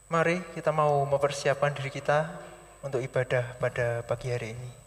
Mari kita mau mempersiapkan diri kita untuk ibadah pada pagi hari ini.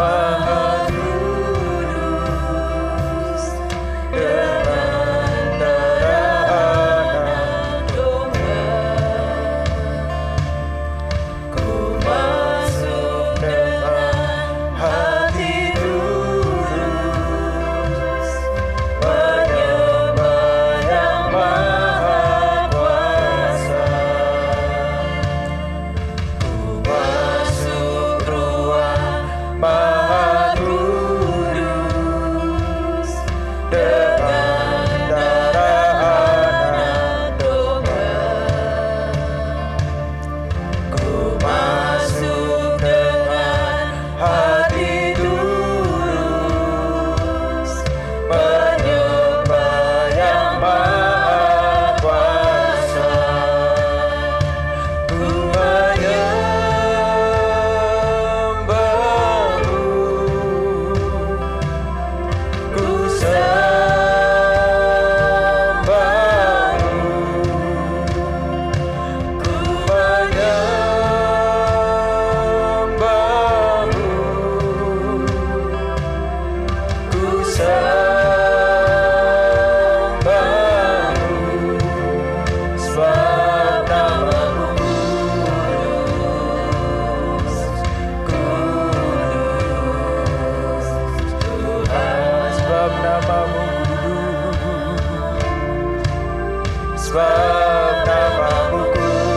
Maha Kudus.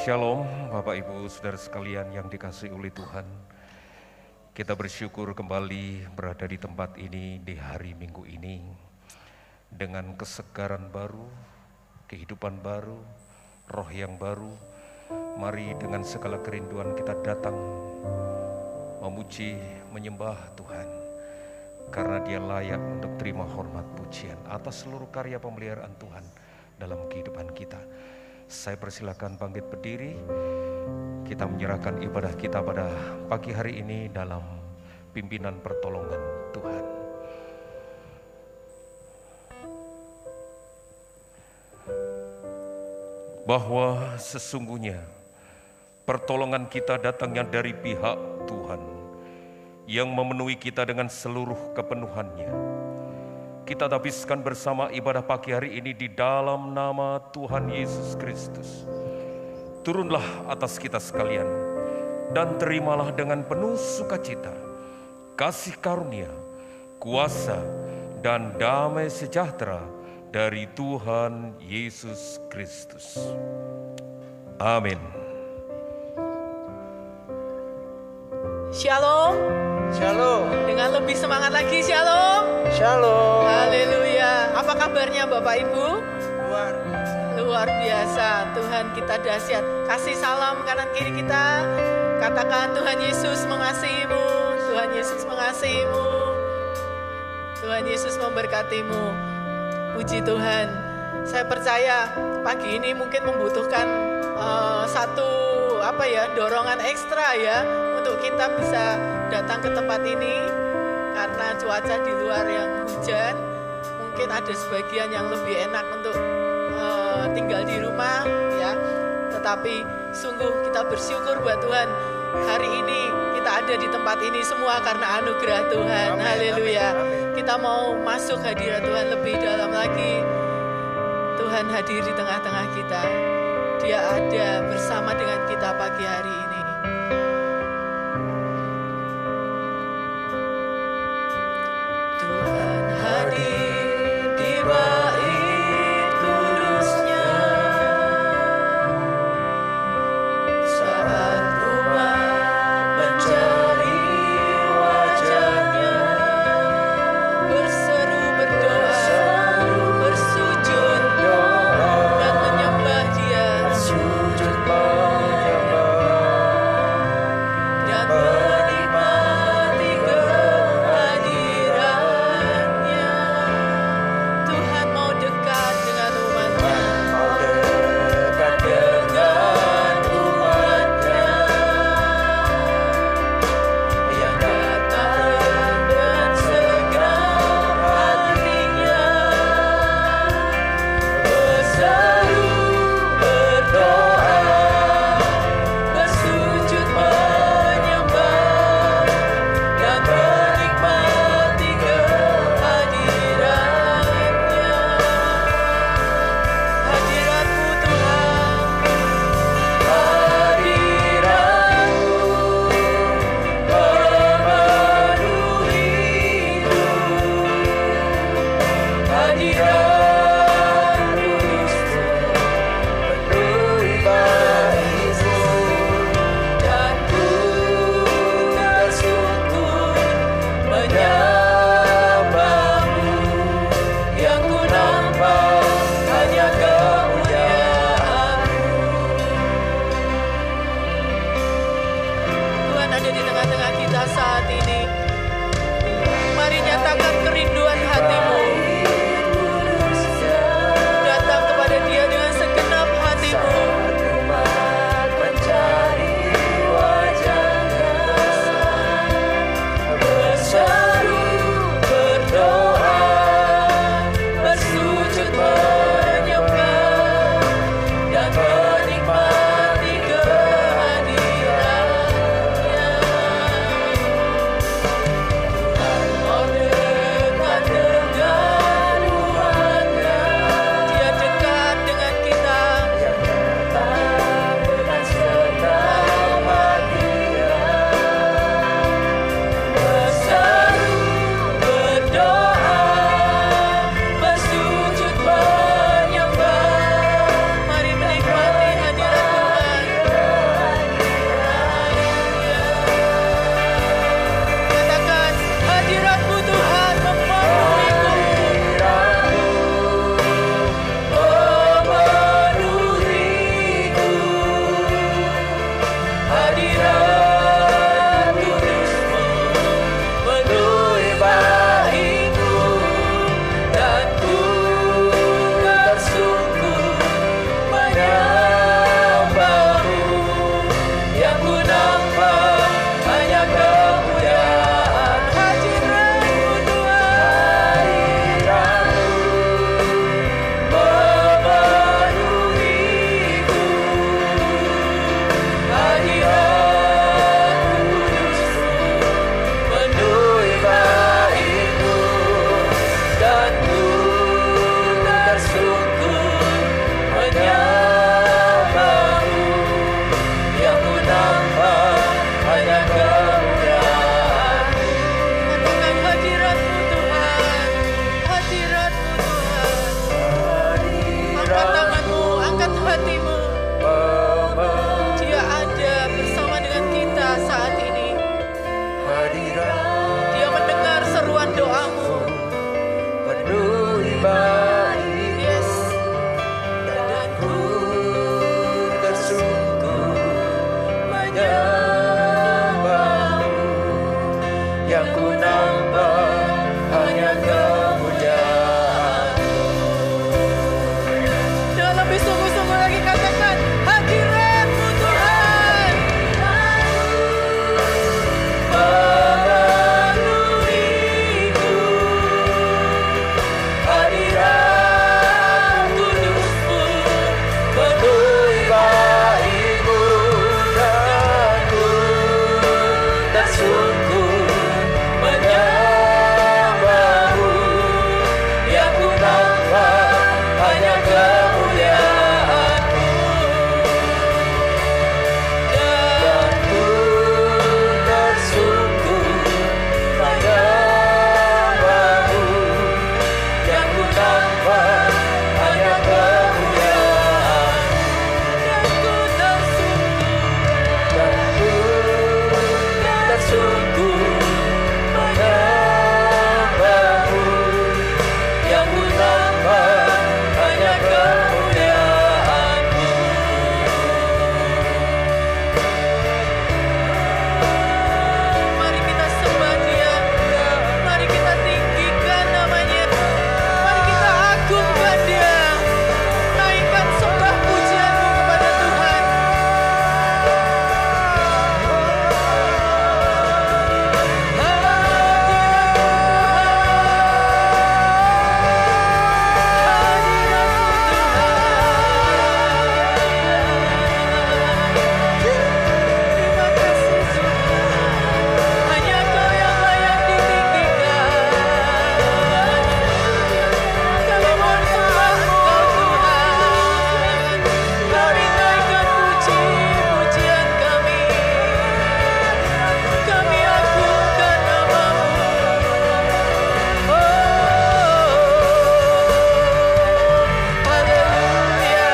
Shalom Bapak Ibu Saudara sekalian yang dikasihi oleh Tuhan. Kita bersyukur kembali berada di tempat ini di hari Minggu ini dengan kesegaran baru, kehidupan baru, roh yang baru. Mari dengan segala kerinduan kita datang memuji, menyembah Tuhan karena Dia layak untuk terima hormat pujian atas seluruh karya pemeliharaan Tuhan dalam kehidupan kita. Saya persilakan bangkit berdiri. Kita menyerahkan ibadah kita pada pagi hari ini dalam pimpinan pertolongan Tuhan. Bahwa sesungguhnya pertolongan kita datangnya dari pihak Tuhan yang memenuhi kita dengan seluruh kepenuhannya. Kita habiskan bersama ibadah pagi hari ini di dalam nama Tuhan Yesus Kristus. Turunlah atas kita sekalian dan terimalah dengan penuh sukacita kasih karunia, kuasa, dan damai sejahtera dari Tuhan Yesus Kristus. Amin. Shalom. Shalom. Dengan lebih semangat lagi, shalom. Shalom. Haleluya. Apa kabarnya Bapak Ibu? Luar biasa. Tuhan kita dahsyat. Kasih salam kanan kiri kita. Katakan Tuhan Yesus mengasihimu. Tuhan Yesus mengasihimu. Tuhan Yesus memberkatimu. Puji Tuhan. Saya percaya pagi ini mungkin membutuhkan satu dorongan ekstra ya untuk kita bisa datang ke tempat ini karena cuaca di luar yang hujan. Mungkin ada sebagian yang lebih enak untuk tinggal di rumah ya. Tetapi sungguh kita bersyukur buat Tuhan. Hari ini kita ada di tempat ini semua karena anugerah Tuhan. Haleluya. Kita mau masuk hadirat Tuhan lebih dalam lagi. Tuhan hadir di tengah-tengah kita. Dia ada bersama dengan kita pagi hari ini. Tuhan hadir di bait kudusnya saat umat mencari wajahnya, berseru berdoa, bersujud dan menyembah Dia. ku nampak hanya kemuliaan-Mu. Dan lebih sungguh-sungguh lagi katakan hadirat-Mu Tuhan. Memenuhiku, hadirat kudus-Mu penuhi baik-Mu, dan ku tersungkur menyembah-Mu. Yang ku nampak hanya kemuliaan-Mu, dan ku tersungkur menyembah-Mu. Yang ku nampak hanya kemuliaan-Mu, dan ku tersungkur menyembah-Mu. Yang ku nampak hanya kemuliaan-Mu. Mari kita sembah Dia. Mari kita tinggikan namanya. Mari kita agungkan Dia. Naikkan sembah pujian-Mu kepada Tuhan. Terima kasih Tuhan. Hanya Kau yang layak ditinggikan. Kami mohon sembah Engkau Tuhan. Kami naikkan puji-pujian kami. Kami agungkan nama-Mu. Haleluya.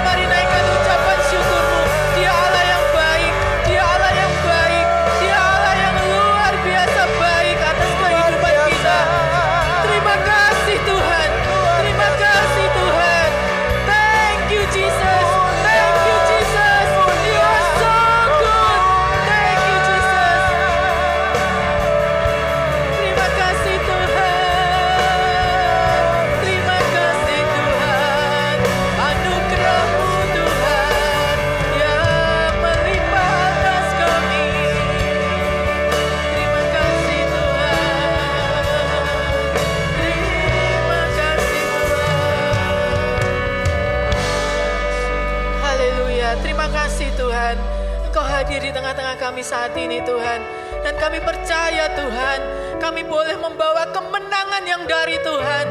Mari naikkan ucapan syukur-Mu. Dia Allah yang baik, Dia Allah yang baik, Dia Allah yang luar biasa baik atas kehidupan kita. Terima kasih Tuhan, terima kasih Tuhan. Thank you Jesus, thank you Jesus. You are so good. Thank you Jesus. Terima kasih Tuhan, terima kasih Tuhan. Anugerah-Mu Tuhan yang melimpah atas kami. Terima kasih Tuhan, terima kasih Tuhan. Haleluya, terima kasih Tuhan. Engkau hadir di tengah-tengah kami saat ini Tuhan. Dan kami percaya Tuhan, kami boleh membawa kemenangan yang dari Tuhan.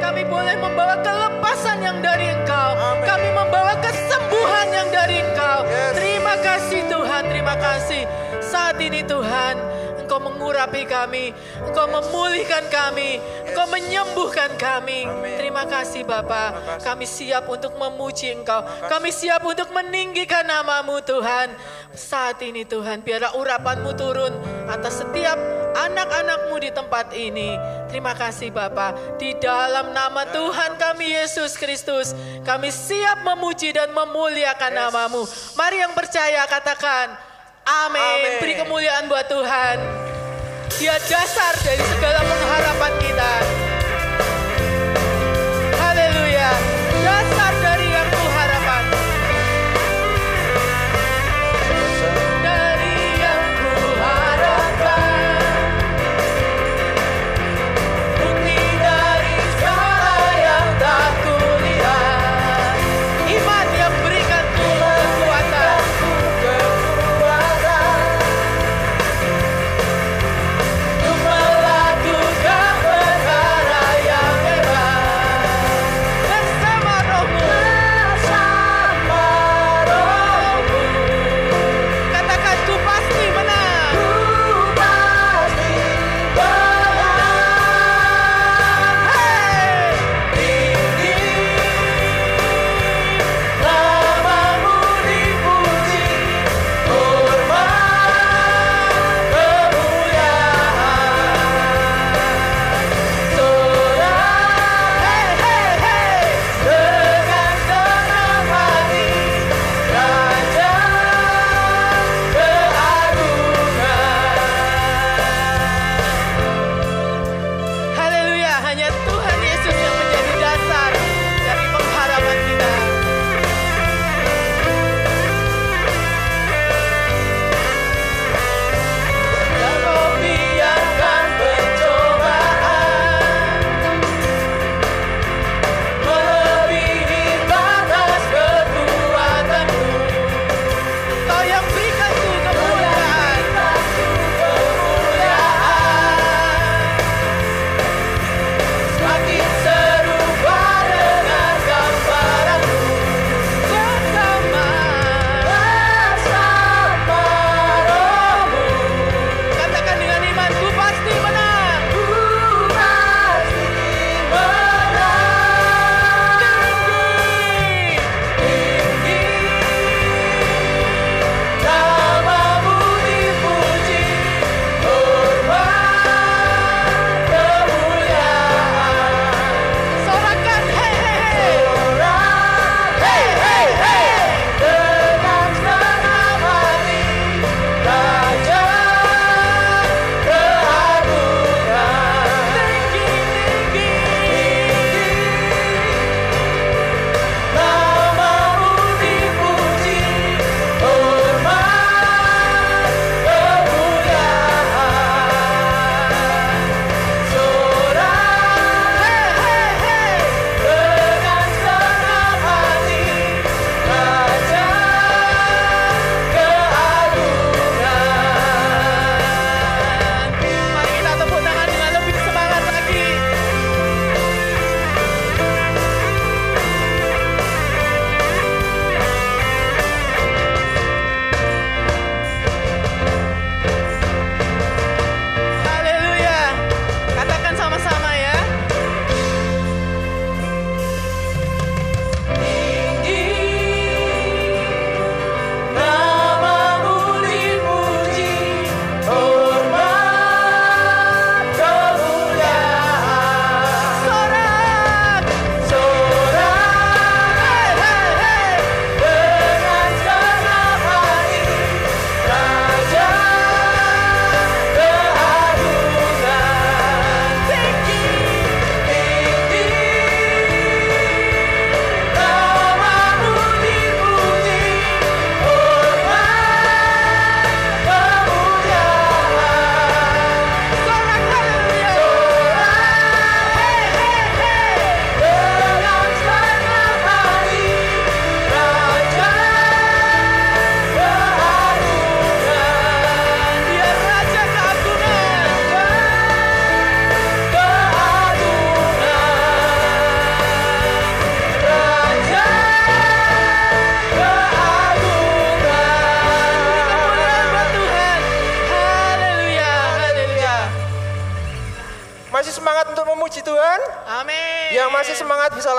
Kami boleh membawa kelepasan yang dari Engkau. Kami membawa kesembuhan yang dari Engkau. Terima kasih Tuhan, terima kasih. Saat ini Tuhan, Engkau mengurapi kami, Engkau memulihkan kami, Engkau menyembuhkan kami. Terima kasih Bapa. Kami siap untuk memuji Engkau. Kami siap untuk meninggikan nama-Mu Tuhan. Saat ini Tuhan, biarlah urapan-Mu turun atas setiap anak-anak-Mu di tempat ini. Terima kasih Bapa. Di dalam nama Tuhan kami Yesus Kristus, kami siap memuji dan memuliakan nama-Mu. Mari yang percaya katakan amin. Beri kemuliaan buat Tuhan. Dia dasar dari segala pengharapan kita. Haleluya. Dasar dari yang kuharapkan. Dari yang kuharapkan. Bukti dari segala yang tak kulihat. Iman yang berikan kekuatan. Untuk melakukan perkara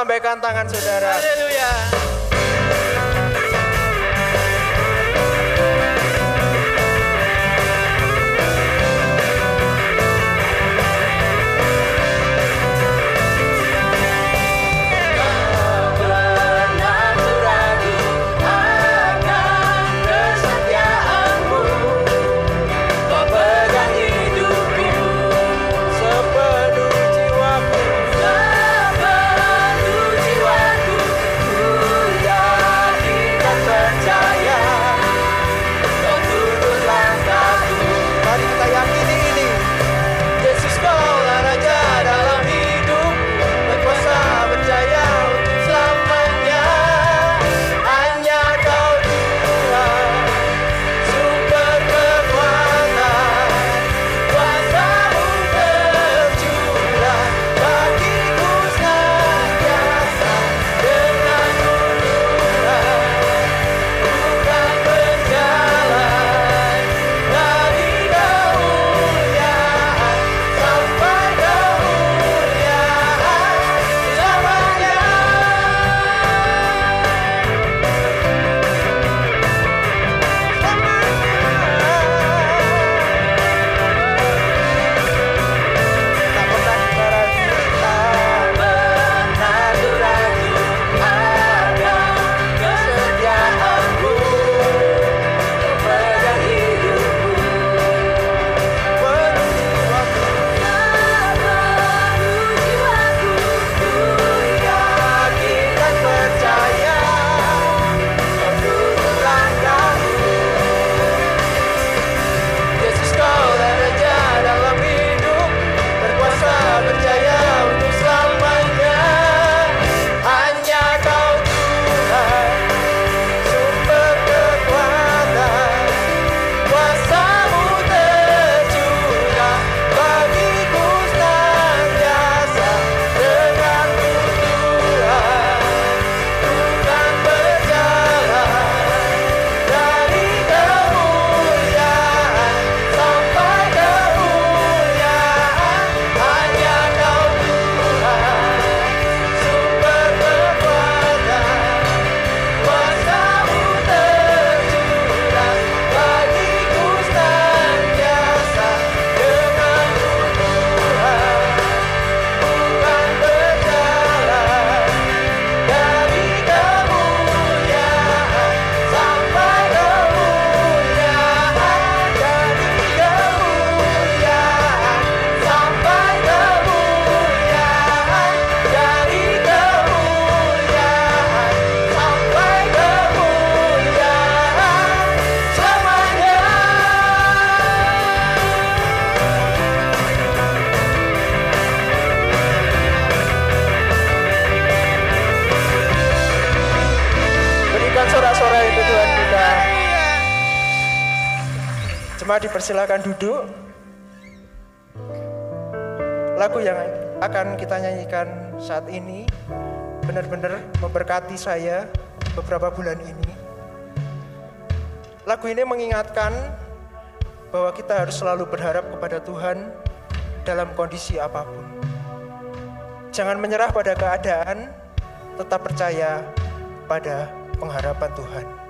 lambaikan tangan saudara. Haleluya. Jemaat dipersilakan duduk. Lagu yang akan kita nyanyikan saat ini benar-benar memberkati saya beberapa bulan ini. Lagu ini mengingatkan bahwa kita harus selalu berharap kepada Tuhan dalam kondisi apapun. Jangan menyerah pada keadaan, tetap percaya pada pengharapan Tuhan.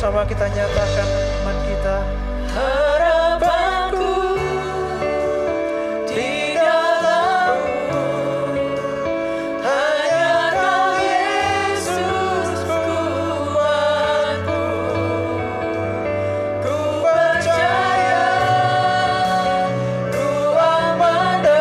sama-sama kita nyatakan iman kita. Harapanku di dalam-Mu, hanya Kau Yesus kuatku. Ku percaya, ku aman dalam-Mu.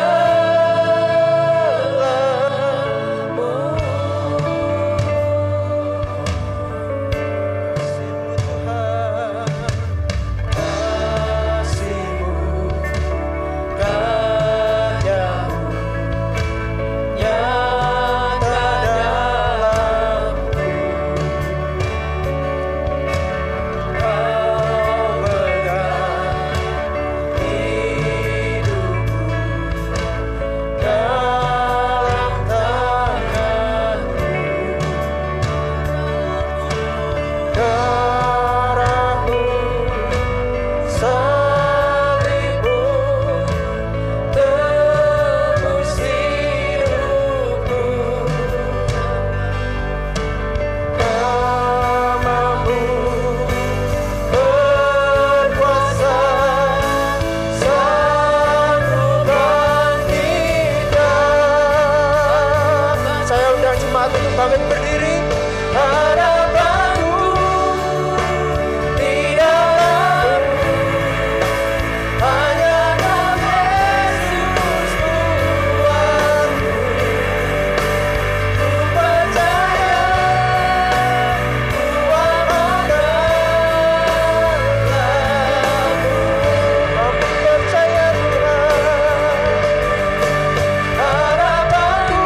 Bangun berdiri. Harapanku di dalam-Mu, hanya Kau Yesus kuatku. Ku percaya, ku aman dalam-Mu. Aku percaya Tuhan. Harapanku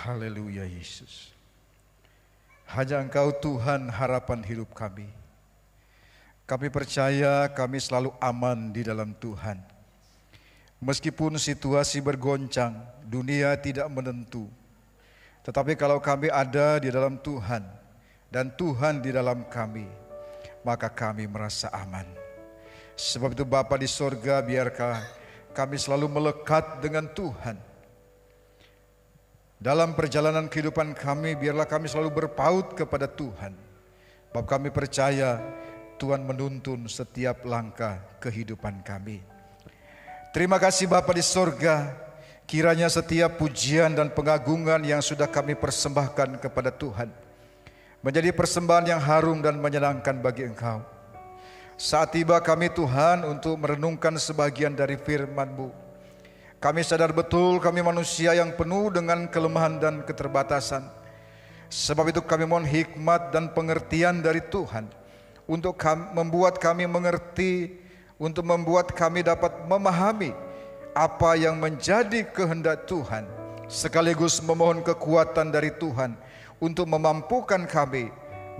Haleluya Yesus. Hanya Engkau Tuhan harapan hidup kami. Kami percaya kami selalu aman di dalam Tuhan. Meskipun situasi bergoncang, dunia tidak menentu, tetapi kalau kami ada di dalam Tuhan dan Tuhan di dalam kami, maka kami merasa aman. Sebab itu Bapa di sorga, biarkah kami selalu melekat dengan Tuhan. Dalam perjalanan kehidupan kami, biarlah kami selalu berpaut kepada Tuhan. Sebab kami percaya Tuhan menuntun setiap langkah kehidupan kami. Terima kasih Bapa di sorga, kiranya setiap pujian dan pengagungan yang sudah kami persembahkan kepada Tuhan menjadi persembahan yang harum dan menyenangkan bagi Engkau. Saat tiba kami Tuhan untuk merenungkan sebagian dari firman-Mu. Kami sadar betul kami manusia yang penuh dengan kelemahan dan keterbatasan. Sebab itu kami mohon hikmat dan pengertian dari Tuhan untuk membuat kami mengerti, untuk membuat kami dapat memahami apa yang menjadi kehendak Tuhan, sekaligus memohon kekuatan dari Tuhan untuk memampukan kami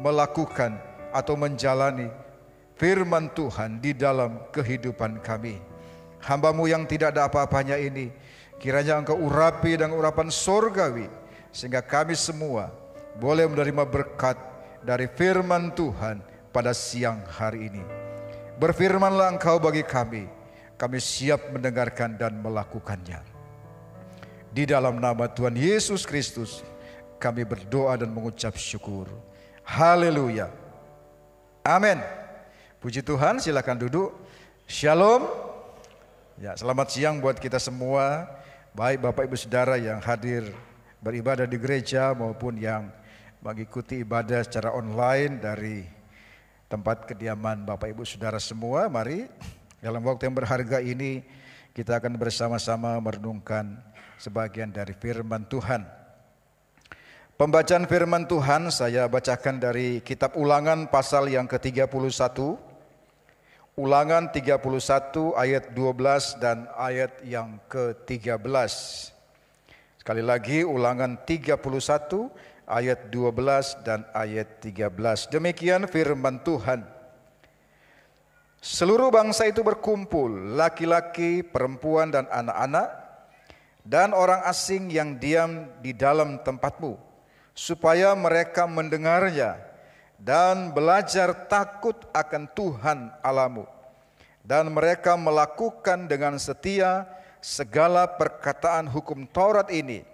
melakukan atau menjalani firman Tuhan di dalam kehidupan kami. Hamba-Mu yang tidak ada apa-apanya ini, kiranya Engkau urapi dengan urapan sorgawi, sehingga kami semua boleh menerima berkat dari firman Tuhan pada siang hari ini. Berfirmanlah Engkau bagi kami siap mendengarkan dan melakukannya. Di dalam nama Tuhan Yesus Kristus kami berdoa dan mengucap syukur. Haleluya. Amin. Puji Tuhan, silakan duduk. Shalom. Ya, selamat siang buat kita semua, baik Bapak Ibu Saudara yang hadir beribadah di gereja maupun yang mengikuti ibadah secara online dari tempat kediaman Bapak Ibu Saudara semua. Mari dalam waktu yang berharga ini kita akan bersama-sama merenungkan sebagian dari firman Tuhan. Pembacaan firman Tuhan saya bacakan dari kitab Ulangan pasal yang ke-31. Ulangan 31 ayat 12 dan ayat yang ke-13. Sekali lagi Ulangan 31 ayat 12 dan ayat 13. Demikian firman Tuhan. Seluruh bangsa itu berkumpul, laki-laki, perempuan dan anak-anak, dan orang asing yang diam di dalam tempatmu, supaya mereka mendengarnya dan belajar takut akan Tuhan Allahmu, dan mereka melakukan dengan setia segala perkataan hukum Taurat ini,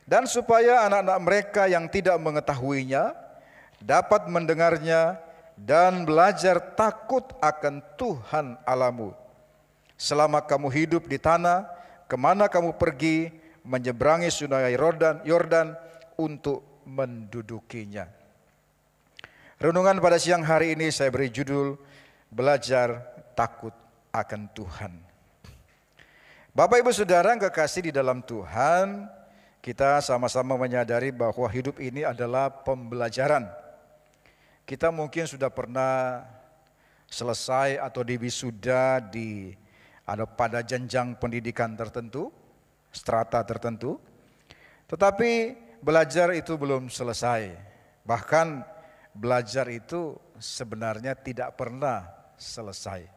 dan supaya anak-anak mereka yang tidak mengetahuinya dapat mendengarnya dan belajar takut akan Tuhan Allahmu. Selama kamu hidup di tanah kemana kamu pergi, menyeberangi sungai Yordan untuk mendudukinya. Renungan pada siang hari ini saya beri judul Belajar Takut akan Tuhan. Bapak Ibu Saudara yang kekasih di dalam Tuhan, kita sama-sama menyadari bahwa hidup ini adalah pembelajaran. Kita mungkin sudah pernah selesai atau diwisuda pada jenjang pendidikan tertentu, strata tertentu. Tetapi belajar itu belum selesai. Bahkan belajar itu sebenarnya tidak pernah selesai.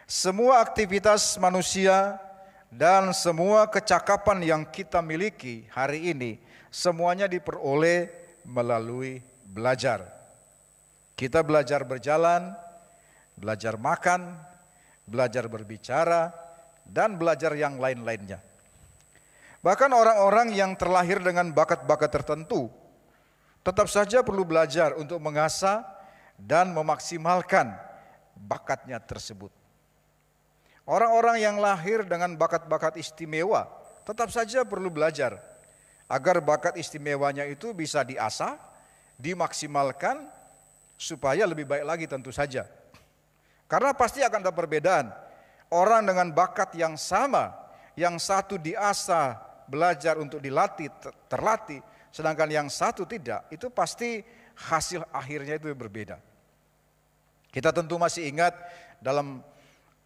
Semua aktivitas manusia dan semua kecakapan yang kita miliki hari ini semuanya diperoleh melalui belajar. Kita belajar berjalan, belajar makan, belajar berbicara, dan belajar yang lain-lainnya. Bahkan orang-orang yang terlahir dengan bakat-bakat tertentu tetap saja perlu belajar untuk mengasah dan memaksimalkan bakatnya tersebut. Orang-orang yang lahir dengan bakat-bakat istimewa tetap saja perlu belajar agar bakat istimewanya itu bisa diasah, dimaksimalkan supaya lebih baik lagi tentu saja. Karena pasti akan ada perbedaan. Orang dengan bakat yang sama, yang satu diasah, belajar untuk dilatih, terlatih, sedangkan yang satu tidak, itu pasti hasil akhirnya itu berbeda. Kita tentu masih ingat dalam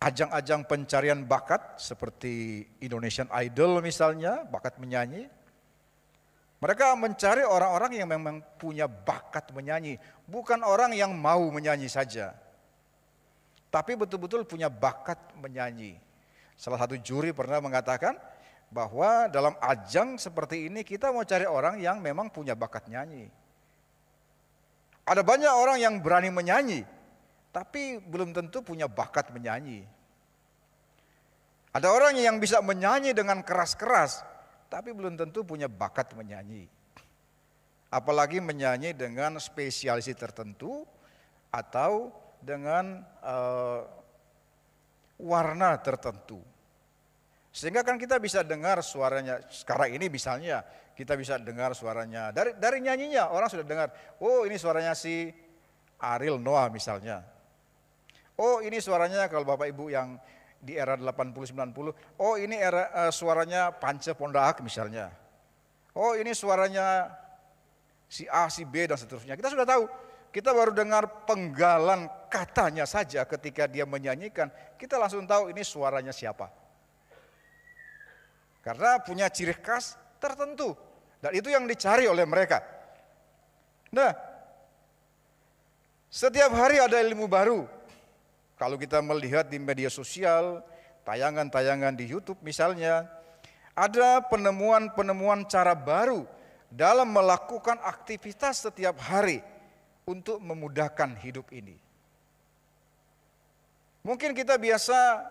ajang-ajang pencarian bakat seperti Indonesian Idol misalnya, bakat menyanyi. Mereka mencari orang-orang yang memang punya bakat menyanyi, bukan orang yang mau menyanyi saja, tapi betul-betul punya bakat menyanyi. Salah satu juri pernah mengatakan bahwa dalam ajang seperti ini kita mau cari orang yang memang punya bakat nyanyi. Ada banyak orang yang berani menyanyi, tapi belum tentu punya bakat menyanyi. Ada orang yang bisa menyanyi dengan keras-keras, tapi belum tentu punya bakat menyanyi. Apalagi menyanyi dengan spesialisasi tertentu atau dengan warna tertentu. Sehingga kan kita bisa dengar suaranya, sekarang ini misalnya kita bisa dengar suaranya, dari nyanyinya orang sudah dengar, oh ini suaranya si Ariel Noah misalnya. Oh ini suaranya kalau Bapak Ibu yang di era 80-90, oh ini suaranya Pance Pondaak misalnya. Oh ini suaranya si A, si B dan seterusnya. Kita sudah tahu, kita baru dengar penggalan katanya saja ketika dia menyanyikan, kita langsung tahu ini suaranya siapa. Karena punya ciri khas tertentu, dan itu yang dicari oleh mereka. Nah, setiap hari ada ilmu baru. Kalau kita melihat di media sosial, tayangan-tayangan di YouTube misalnya, ada penemuan-penemuan cara baru dalam melakukan aktivitas setiap hari untuk memudahkan hidup ini. Mungkin kita biasa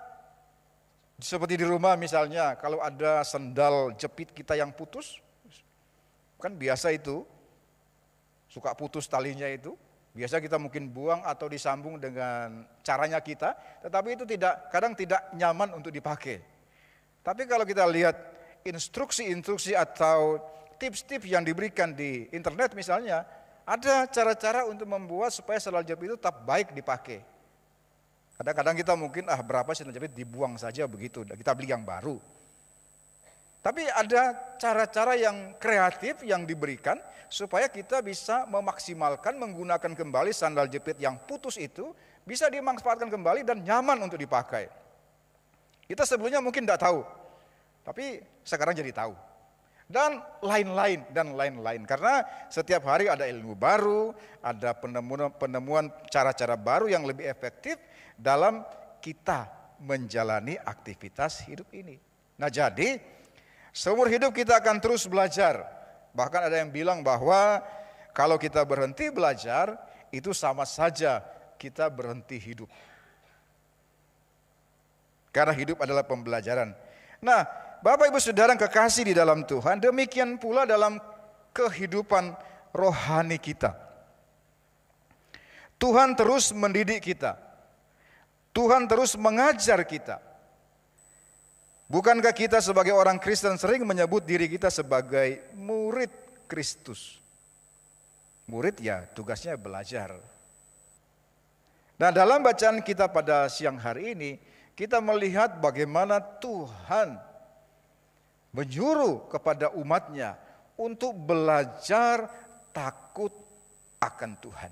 seperti di rumah misalnya, kalau ada sendal jepit kita yang putus, kan biasa itu, suka putus talinya itu, biasa kita mungkin buang atau disambung dengan caranya kita, tetapi itu kadang tidak nyaman untuk dipakai. Tapi kalau kita lihat instruksi-instruksi atau tips-tips yang diberikan di internet misalnya, ada cara-cara untuk membuat supaya sendal jepit itu tetap baik dipakai. Kadang-kadang kita mungkin berapa sendal jepit dibuang saja begitu, kita beli yang baru. Tapi ada cara-cara yang kreatif yang diberikan supaya kita bisa memaksimalkan menggunakan kembali sandal jepit yang putus itu bisa dimanfaatkan kembali dan nyaman untuk dipakai. Kita sebelumnya mungkin tidak tahu, tapi sekarang jadi tahu. Dan lain-lain karena setiap hari ada ilmu baru, ada penemuan cara-cara baru yang lebih efektif dalam kita menjalani aktivitas hidup ini. Nah jadi seumur hidup kita akan terus belajar. Bahkan ada yang bilang bahwa kalau kita berhenti belajar itu sama saja kita berhenti hidup. Karena hidup adalah pembelajaran. Nah, Bapak Ibu Saudara yang kekasih di dalam Tuhan, demikian pula dalam kehidupan rohani kita. Tuhan terus mendidik kita. Tuhan terus mengajar kita. Bukankah kita sebagai orang Kristen sering menyebut diri kita sebagai murid Kristus? Murid ya tugasnya belajar. Nah dalam bacaan kita pada siang hari ini, kita melihat bagaimana Tuhan menyuruh kepada umatnya untuk belajar takut akan Tuhan.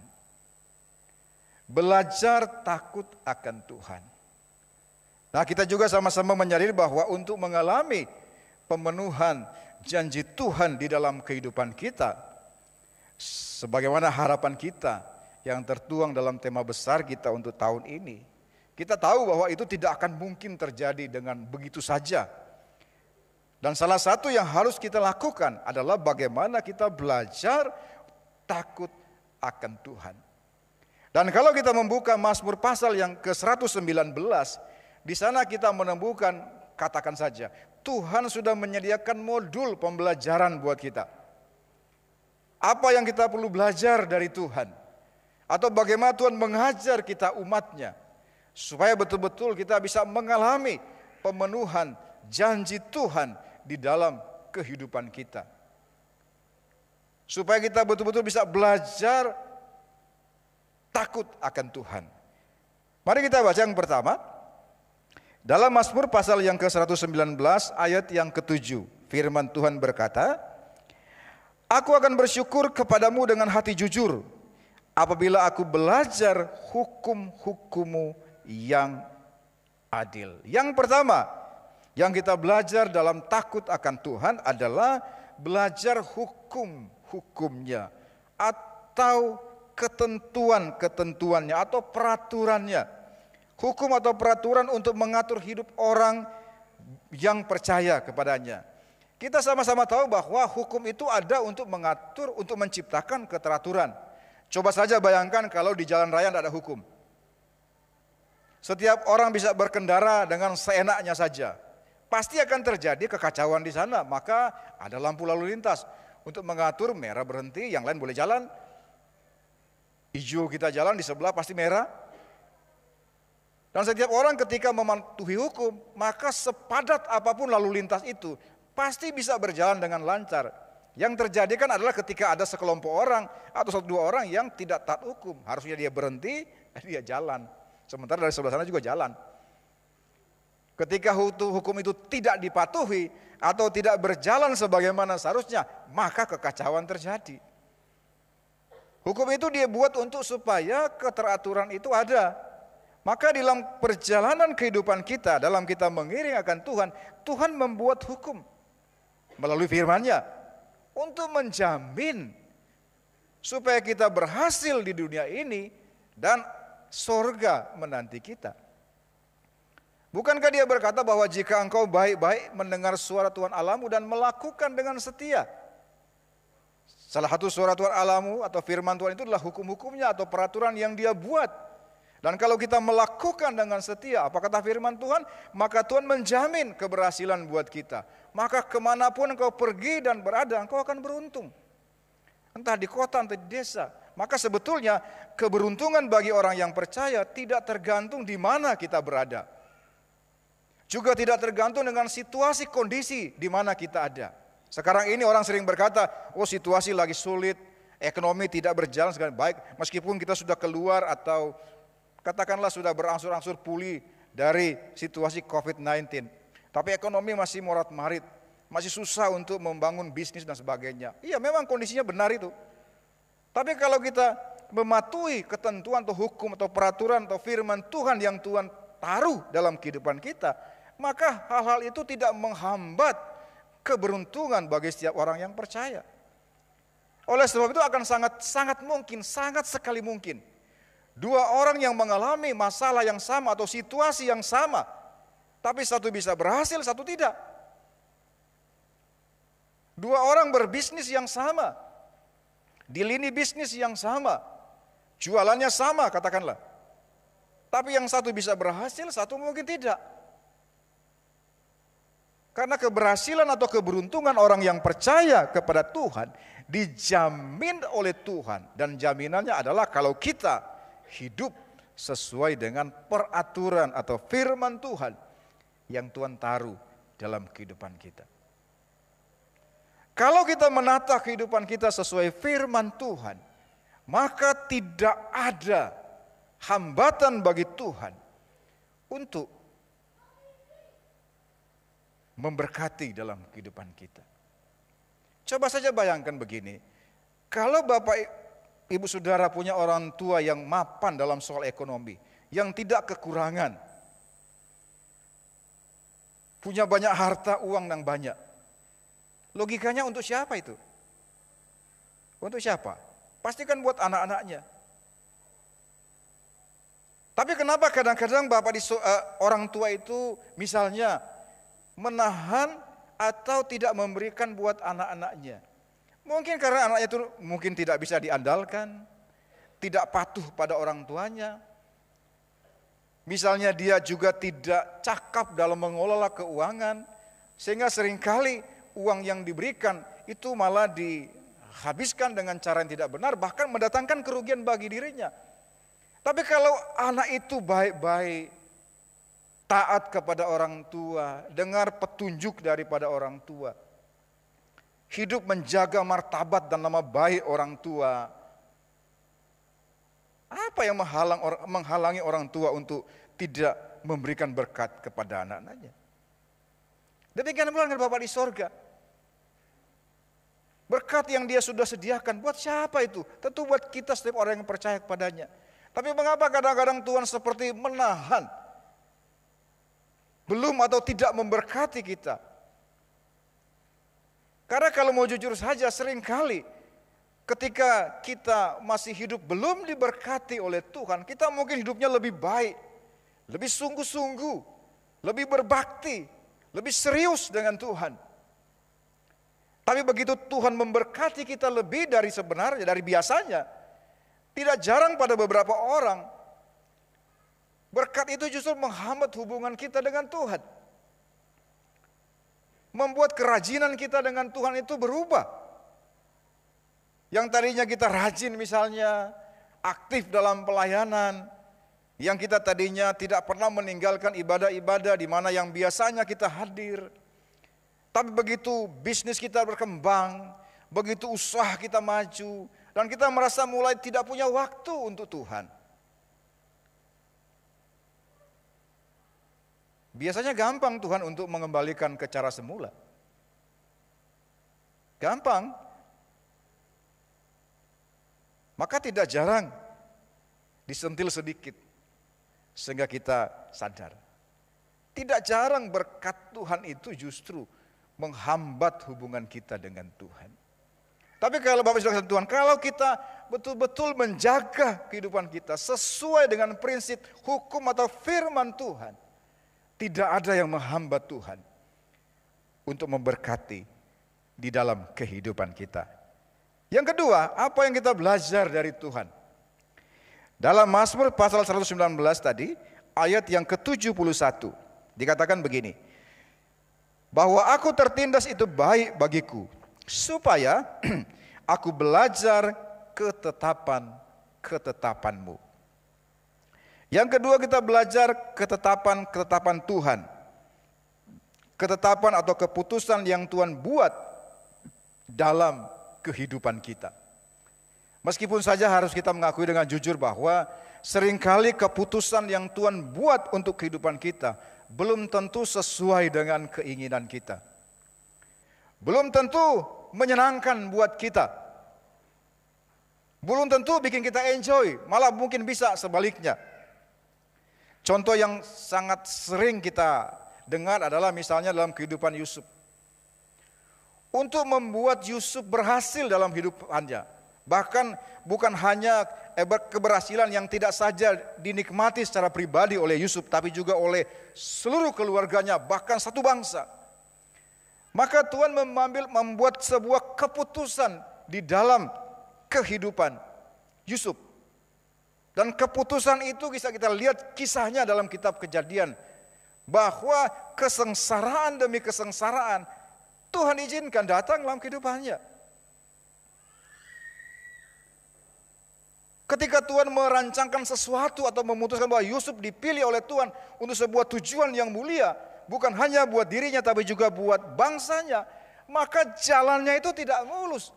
Belajar takut akan Tuhan. Nah kita juga sama-sama menyadari bahwa untuk mengalami pemenuhan janji Tuhan di dalam kehidupan kita, sebagaimana harapan kita yang tertuang dalam tema besar kita untuk tahun ini, kita tahu bahwa itu tidak akan mungkin terjadi dengan begitu saja. Dan salah satu yang harus kita lakukan adalah bagaimana kita belajar takut akan Tuhan. Dan kalau kita membuka Mazmur pasal yang ke-119, di sana kita menemukan, katakan saja, Tuhan sudah menyediakan modul pembelajaran buat kita. Apa yang kita perlu belajar dari Tuhan? Atau bagaimana Tuhan mengajar kita umatnya, supaya betul-betul kita bisa mengalami pemenuhan janji Tuhan di dalam kehidupan kita. Supaya kita betul-betul bisa belajar takut akan Tuhan. Mari kita baca yang pertama. Dalam Mazmur pasal yang ke-119 ayat yang ke-7. Firman Tuhan berkata, Aku akan bersyukur kepadamu dengan hati jujur, apabila aku belajar hukum-hukum-Mu yang adil. Yang pertama, yang kita belajar dalam takut akan Tuhan adalah belajar hukum-hukumnya atau ketentuan-ketentuannya atau peraturannya. Hukum atau peraturan untuk mengatur hidup orang yang percaya kepadanya. Kita sama-sama tahu bahwa hukum itu ada untuk mengatur, untuk menciptakan keteraturan. Coba saja bayangkan kalau di jalan raya tidak ada hukum. Setiap orang bisa berkendara dengan seenaknya saja. Pasti akan terjadi kekacauan di sana. Maka ada lampu lalu lintas untuk mengatur, merah berhenti, yang lain boleh jalan. Hijau kita jalan, di sebelah pasti merah. Dan setiap orang ketika mematuhi hukum, maka sepadat apapun lalu lintas itu pasti bisa berjalan dengan lancar. Yang terjadi kan adalah ketika ada sekelompok orang atau satu dua orang yang tidak taat hukum. Harusnya dia berhenti, dia jalan. Sementara dari sebelah sana juga jalan. Ketika hukum itu tidak dipatuhi atau tidak berjalan sebagaimana seharusnya, maka kekacauan terjadi. Hukum itu dia buat untuk supaya keteraturan itu ada. Maka dalam perjalanan kehidupan kita, dalam kita mengiring akan Tuhan, Tuhan membuat hukum melalui firman-Nya untuk menjamin supaya kita berhasil di dunia ini dan sorga menanti kita. Bukankah dia berkata bahwa jika engkau baik-baik mendengar suara Tuhan Allahmu dan melakukan dengan setia? Salah satu suara Tuhan Allahmu atau firman Tuhan itu adalah hukum-hukumnya atau peraturan yang dia buat. Dan kalau kita melakukan dengan setia, apa kata firman Tuhan? Maka Tuhan menjamin keberhasilan buat kita. Maka kemanapun engkau pergi dan berada, engkau akan beruntung. Entah di kota, entah di desa. Maka sebetulnya keberuntungan bagi orang yang percaya tidak tergantung di mana kita berada. Juga tidak tergantung dengan situasi kondisi di mana kita ada. Sekarang ini orang sering berkata, oh situasi lagi sulit, ekonomi tidak berjalan segala baik. Meskipun kita sudah keluar atau katakanlah sudah berangsur-angsur pulih dari situasi COVID-19. Tapi ekonomi masih morat-marit, masih susah untuk membangun bisnis dan sebagainya. Iya memang kondisinya benar itu. Tapi kalau kita mematuhi ketentuan atau hukum atau peraturan atau firman Tuhan yang Tuhan taruh dalam kehidupan kita, maka hal-hal itu tidak menghambat keberuntungan bagi setiap orang yang percaya. Oleh sebab itu akan sangat mungkin, sangat sekali mungkin, dua orang yang mengalami masalah yang sama atau situasi yang sama, tapi satu bisa berhasil, satu tidak. Dua orang berbisnis yang sama, di lini bisnis yang sama, jualannya sama katakanlah. Tapi yang satu bisa berhasil, satu mungkin tidak. Karena keberhasilan atau keberuntungan orang yang percaya kepada Tuhan dijamin oleh Tuhan. Dan jaminannya adalah kalau kita hidup sesuai dengan peraturan atau firman Tuhan yang Tuhan taruh dalam kehidupan kita. Kalau kita menata kehidupan kita sesuai firman Tuhan, maka tidak ada hambatan bagi Tuhan untuk memberkati dalam kehidupan kita. Coba saja bayangkan begini, kalau Bapak Ibu Saudara punya orang tua yang mapan dalam soal ekonomi, yang tidak kekurangan, punya banyak harta, uang yang banyak, logikanya untuk siapa itu? Untuk siapa? Pasti kan buat anak-anaknya. Tapi kenapa kadang-kadang orang tua itu misalnya menahan atau tidak memberikan buat anak-anaknya? Mungkin karena anaknya itu mungkin tidak bisa diandalkan, tidak patuh pada orang tuanya. Misalnya dia juga tidak cakap dalam mengelola keuangan, sehingga seringkali uang yang diberikan itu malah dihabiskan dengan cara yang tidak benar, bahkan mendatangkan kerugian bagi dirinya. Tapi kalau anak itu baik-baik, taat kepada orang tua, dengar petunjuk daripada orang tua, hidup menjaga martabat dan nama baik orang tua, apa yang menghalangi orang tua untuk tidak memberikan berkat kepada anak-anaknya? Demikian pula dengan Bapa di sorga. Berkat yang dia sudah sediakan, buat siapa itu? Tentu buat kita setiap orang yang percaya kepadanya. Tapi mengapa kadang-kadang Tuhan seperti menahan, belum atau tidak memberkati kita? Karena kalau mau jujur saja, seringkali ketika kita masih hidup belum diberkati oleh Tuhan, kita mungkin hidupnya lebih baik, lebih sungguh-sungguh, lebih berbakti, lebih serius dengan Tuhan. Tapi begitu Tuhan memberkati kita lebih dari sebenarnya, dari biasanya, tidak jarang pada beberapa orang, berkat itu justru menghambat hubungan kita dengan Tuhan. Membuat kerajinan kita dengan Tuhan itu berubah. Yang tadinya kita rajin misalnya, aktif dalam pelayanan, yang kita tadinya tidak pernah meninggalkan ibadah-ibadah di mana yang biasanya kita hadir. Tapi begitu bisnis kita berkembang, begitu usaha kita maju, dan kita merasa mulai tidak punya waktu untuk Tuhan. Biasanya gampang Tuhan untuk mengembalikan ke cara semula. Gampang. Maka tidak jarang disentil sedikit sehingga kita sadar. Tidak jarang berkat Tuhan itu justru menghambat hubungan kita dengan Tuhan. Tapi kalau Bapak Saudara Tuhan, kalau kita betul-betul menjaga kehidupan kita sesuai dengan prinsip hukum atau firman Tuhan, tidak ada yang menghambat Tuhan untuk memberkati di dalam kehidupan kita. Yang kedua, apa yang kita belajar dari Tuhan? Dalam Mazmur pasal 119 tadi, ayat yang ke-71, dikatakan begini, bahwa aku tertindas itu baik bagiku, supaya aku belajar ketetapan-ketetapanmu. Yang kedua, kita belajar ketetapan-ketetapan Tuhan. Ketetapan atau keputusan yang Tuhan buat dalam kehidupan kita. Meskipun saja harus kita mengakui dengan jujur bahwa seringkali keputusan yang Tuhan buat untuk kehidupan kita belum tentu sesuai dengan keinginan kita. Belum tentu menyenangkan buat kita. Belum tentu bikin kita enjoy, malah mungkin bisa sebaliknya. Contoh yang sangat sering kita dengar adalah misalnya dalam kehidupan Yusuf. Untuk membuat Yusuf berhasil dalam hidupannya, bahkan bukan hanya keberhasilan yang tidak saja dinikmati secara pribadi oleh Yusuf, tapi juga oleh seluruh keluarganya, bahkan satu bangsa. Maka Tuhan membuat sebuah keputusan di dalam kehidupan Yusuf. Dan keputusan itu bisa kita lihat kisahnya dalam kitab Kejadian, bahwa kesengsaraan demi kesengsaraan Tuhan izinkan datang dalam kehidupannya. Ketika Tuhan merancangkan sesuatu atau memutuskan bahwa Yusuf dipilih oleh Tuhan untuk sebuah tujuan yang mulia, bukan hanya buat dirinya tapi juga buat bangsanya, maka jalannya itu tidak mulus.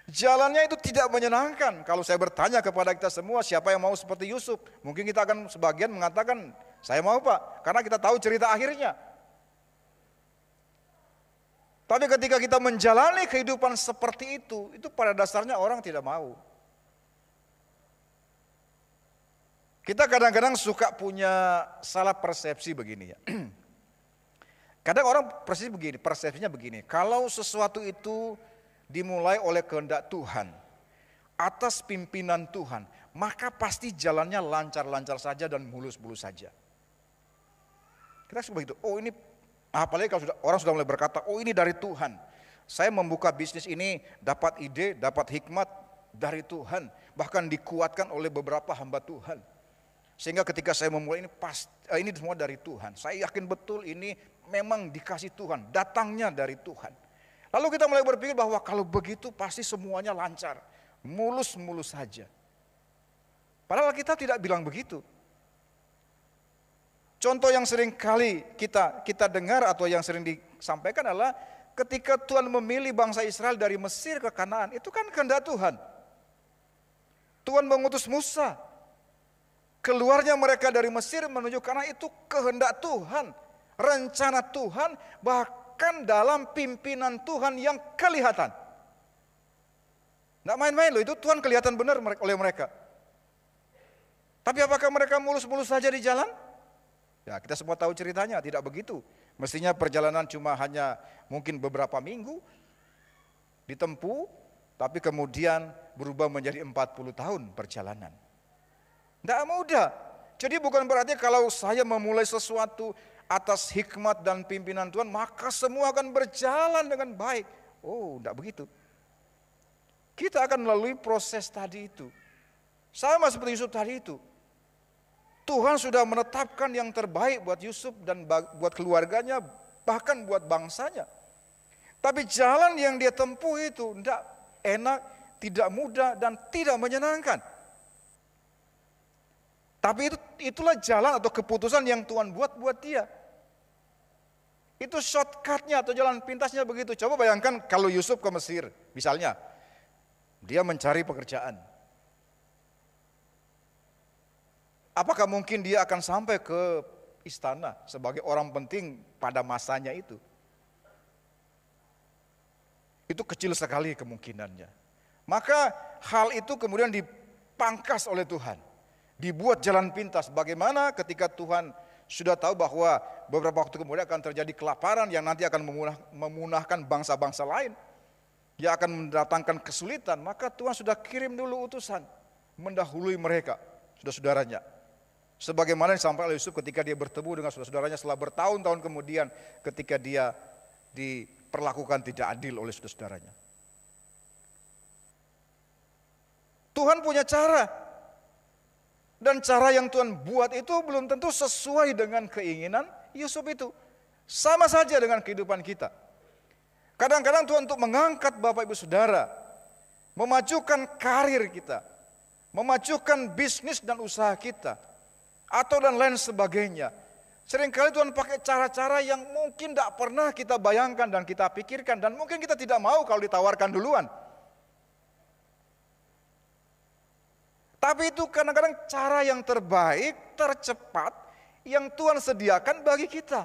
Jalannya itu tidak menyenangkan. Kalau saya bertanya kepada kita semua, siapa yang mau seperti Yusuf? Mungkin kita akan sebagian mengatakan, saya mau Pak, karena kita tahu cerita akhirnya. Tapi ketika kita menjalani kehidupan seperti itu pada dasarnya orang tidak mau. Kita kadang-kadang suka punya salah persepsi begini ya. Kadang orang persepsinya begini, kalau sesuatu itu dimulai oleh kehendak Tuhan, atas pimpinan Tuhan, maka pasti jalannya lancar-lancar saja dan mulus-mulus saja. Kita suka begitu, oh ini, apalagi kalau orang sudah mulai berkata, oh ini dari Tuhan. Saya membuka bisnis ini dapat ide, dapat hikmat dari Tuhan, bahkan dikuatkan oleh beberapa hamba Tuhan. Sehingga ketika saya memulai ini semua dari Tuhan. Saya yakin betul ini memang dikasih Tuhan, datangnya dari Tuhan. Lalu kita mulai berpikir bahwa kalau begitu pasti semuanya lancar, mulus-mulus saja. Padahal kita tidak bilang begitu. Contoh yang sering kali kita dengar atau yang sering disampaikan adalah ketika Tuhan memilih bangsa Israel dari Mesir ke Kanaan, itu kan kehendak Tuhan. Tuhan mengutus Musa. Keluarnya mereka dari Mesir menuju Kanaan itu kehendak Tuhan, rencana Tuhan, bahkan dalam pimpinan Tuhan yang kelihatan. Nggak main-main loh, itu Tuhan kelihatan benar oleh mereka. Tapi apakah mereka mulus-mulus saja di jalan? Ya, kita semua tahu ceritanya, tidak begitu. Mestinya perjalanan cuma hanya mungkin beberapa minggu ditempuh, tapi kemudian berubah menjadi 40 tahun perjalanan. Tidak mudah. Jadi bukan berarti kalau saya memulai sesuatu atas hikmat dan pimpinan Tuhan, maka semua akan berjalan dengan baik. Oh, tidak begitu. Kita akan melalui proses tadi itu. Sama seperti Yusuf tadi itu. Tuhan sudah menetapkan yang terbaik buat Yusuf dan buat keluarganya, bahkan buat bangsanya. Tapi jalan yang dia tempuh itu tidak enak, tidak mudah, dan tidak menyenangkan. Tapi itulah jalan atau keputusan yang Tuhan buat dia. Itu shortcutnya atau jalan pintasnya begitu. Coba bayangkan kalau Yusuf ke Mesir, misalnya, dia mencari pekerjaan. Apakah mungkin dia akan sampai ke istana sebagai orang penting pada masanya itu? Itu kecil sekali kemungkinannya. Maka hal itu kemudian dipangkas oleh Tuhan. Dibuat jalan pintas. Bagaimana ketika Tuhan sudah tahu bahwa beberapa waktu kemudian akan terjadi kelaparan yang nanti akan memunahkan bangsa-bangsa lain. Dia akan mendatangkan kesulitan. Maka Tuhan sudah kirim dulu utusan mendahului mereka, saudara-saudaranya. Sebagaimana disampaikan oleh Yusuf ketika dia bertemu dengan saudara-saudaranya setelah bertahun-tahun kemudian ketika dia diperlakukan tidak adil oleh saudara-saudaranya. Tuhan punya cara. Dan cara yang Tuhan buat itu belum tentu sesuai dengan keinginan Yusuf itu. Sama saja dengan kehidupan kita. Kadang-kadang Tuhan untuk mengangkat Bapak Ibu Saudara, memajukan karir kita, memajukan bisnis dan usaha kita, atau dan lain sebagainya. Seringkali Tuhan pakai cara-cara yang mungkin tidak pernah kita bayangkan dan kita pikirkan, dan mungkin kita tidak mau kalau ditawarkan duluan. Tapi itu kadang-kadang cara yang terbaik, tercepat, yang Tuhan sediakan bagi kita.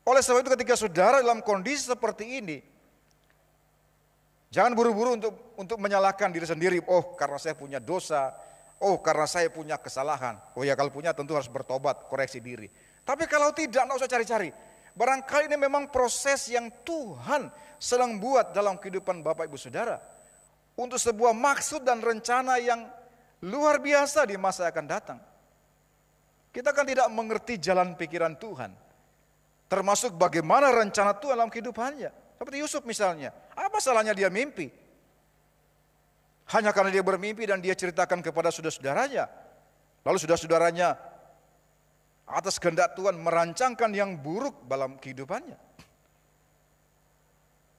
Oleh sebab itu ketika saudara dalam kondisi seperti ini, jangan buru-buru untuk menyalahkan diri sendiri. Oh, karena saya punya dosa. Oh, karena saya punya kesalahan. Oh ya, kalau punya tentu harus bertobat, koreksi diri. Tapi kalau tidak usah cari-cari. Barangkali ini memang proses yang Tuhan sedang buat dalam kehidupan Bapak Ibu Saudara. Untuk sebuah maksud dan rencana yang luar biasa di masa yang akan datang. Kita kan tidak mengerti jalan pikiran Tuhan. Termasuk bagaimana rencana Tuhan dalam kehidupannya. Seperti Yusuf misalnya. Apa salahnya dia mimpi? Hanya karena dia bermimpi dan dia ceritakan kepada saudara-saudaranya. Lalu saudara-saudaranya atas kehendak Tuhan merancangkan yang buruk dalam kehidupannya.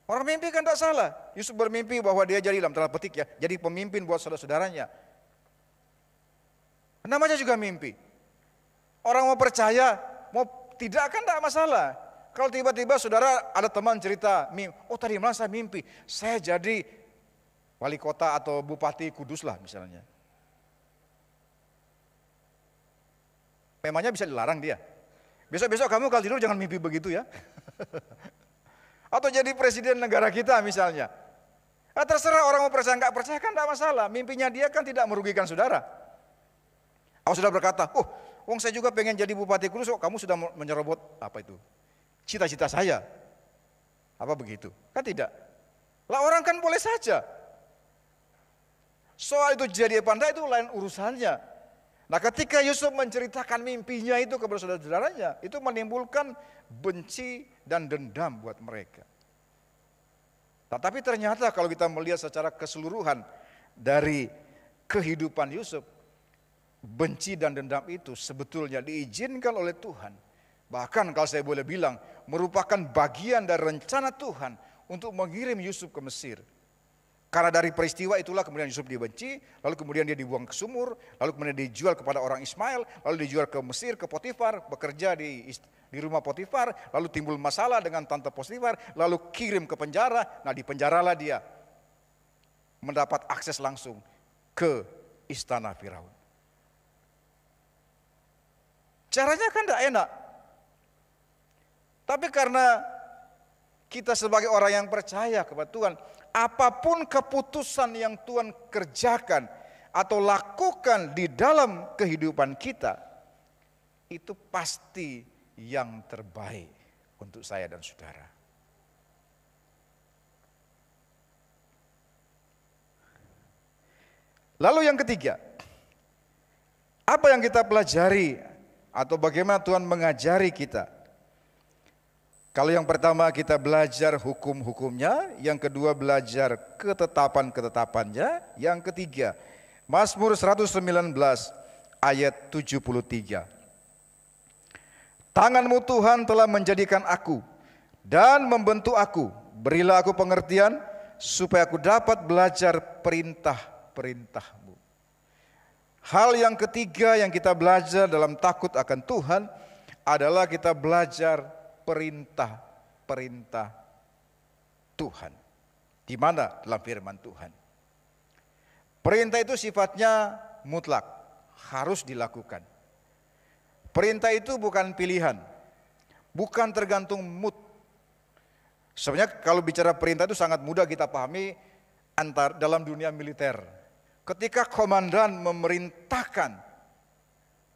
Orang mimpi kan tidak salah. Yusuf bermimpi bahwa dia jadi dalam tanda petik ya, jadi pemimpin buat saudara-saudaranya. Namanya juga mimpi. Orang mau percaya, mau tidak kan tidak masalah. Kalau tiba-tiba saudara ada teman cerita, oh tadi malam saya mimpi, saya jadi wali kota atau bupati Kudus lah misalnya. Memangnya bisa dilarang dia. Besok-besok kamu kalau tidur jangan mimpi begitu ya. Atau jadi presiden negara kita misalnya. Terserah orang mau percaya nggak percaya kan tidak masalah. Mimpinya dia kan tidak merugikan saudara. Aku sudah berkata, wong saya juga pengen jadi bupati Kudus, kamu sudah menyerobot apa itu? Cita-cita saya. Apa begitu? Kan tidak. Lah orang kan boleh saja. Soal itu jadi apa enggak itu lain urusannya. Nah ketika Yusuf menceritakan mimpinya itu kepada saudara-saudaranya, itu menimbulkan benci dan dendam buat mereka. Tetapi ternyata kalau kita melihat secara keseluruhan dari kehidupan Yusuf, benci dan dendam itu sebetulnya diizinkan oleh Tuhan. Bahkan kalau saya boleh bilang, merupakan bagian dari rencana Tuhan untuk mengirim Yusuf ke Mesir. Karena dari peristiwa itulah kemudian Yusuf dibenci, lalu kemudian dia dibuang ke sumur, lalu kemudian dijual kepada orang Ismail, lalu dijual ke Mesir, ke Potifar, bekerja di rumah Potifar, lalu timbul masalah dengan tante Potifar, lalu kirim ke penjara. Nah di penjaralah dia mendapat akses langsung ke istana Firaun. Caranya kan tidak enak. Tapi karena kita sebagai orang yang percaya kepada Tuhan, apapun keputusan yang Tuhan kerjakan atau lakukan di dalam kehidupan kita, itu pasti yang terbaik untuk saya dan saudara. Lalu yang ketiga, apa yang kita pelajari atau bagaimana Tuhan mengajari kita? Kalau yang pertama kita belajar hukum-hukumnya, yang kedua belajar ketetapan-ketetapannya, yang ketiga Mazmur 119 ayat 73. Tanganmu Tuhan telah menjadikan aku dan membentuk aku, berilah aku pengertian supaya aku dapat belajar perintah-perintahmu. Hal yang ketiga yang kita belajar dalam takut akan Tuhan adalah kita belajar perintah-perintah Tuhan. Di mana? Dalam firman Tuhan. Perintah itu sifatnya mutlak, harus dilakukan. Perintah itu bukan pilihan, bukan tergantung mood. Sebenarnya kalau bicara perintah itu sangat mudah kita pahami dalam dunia militer. Ketika komandan memerintahkan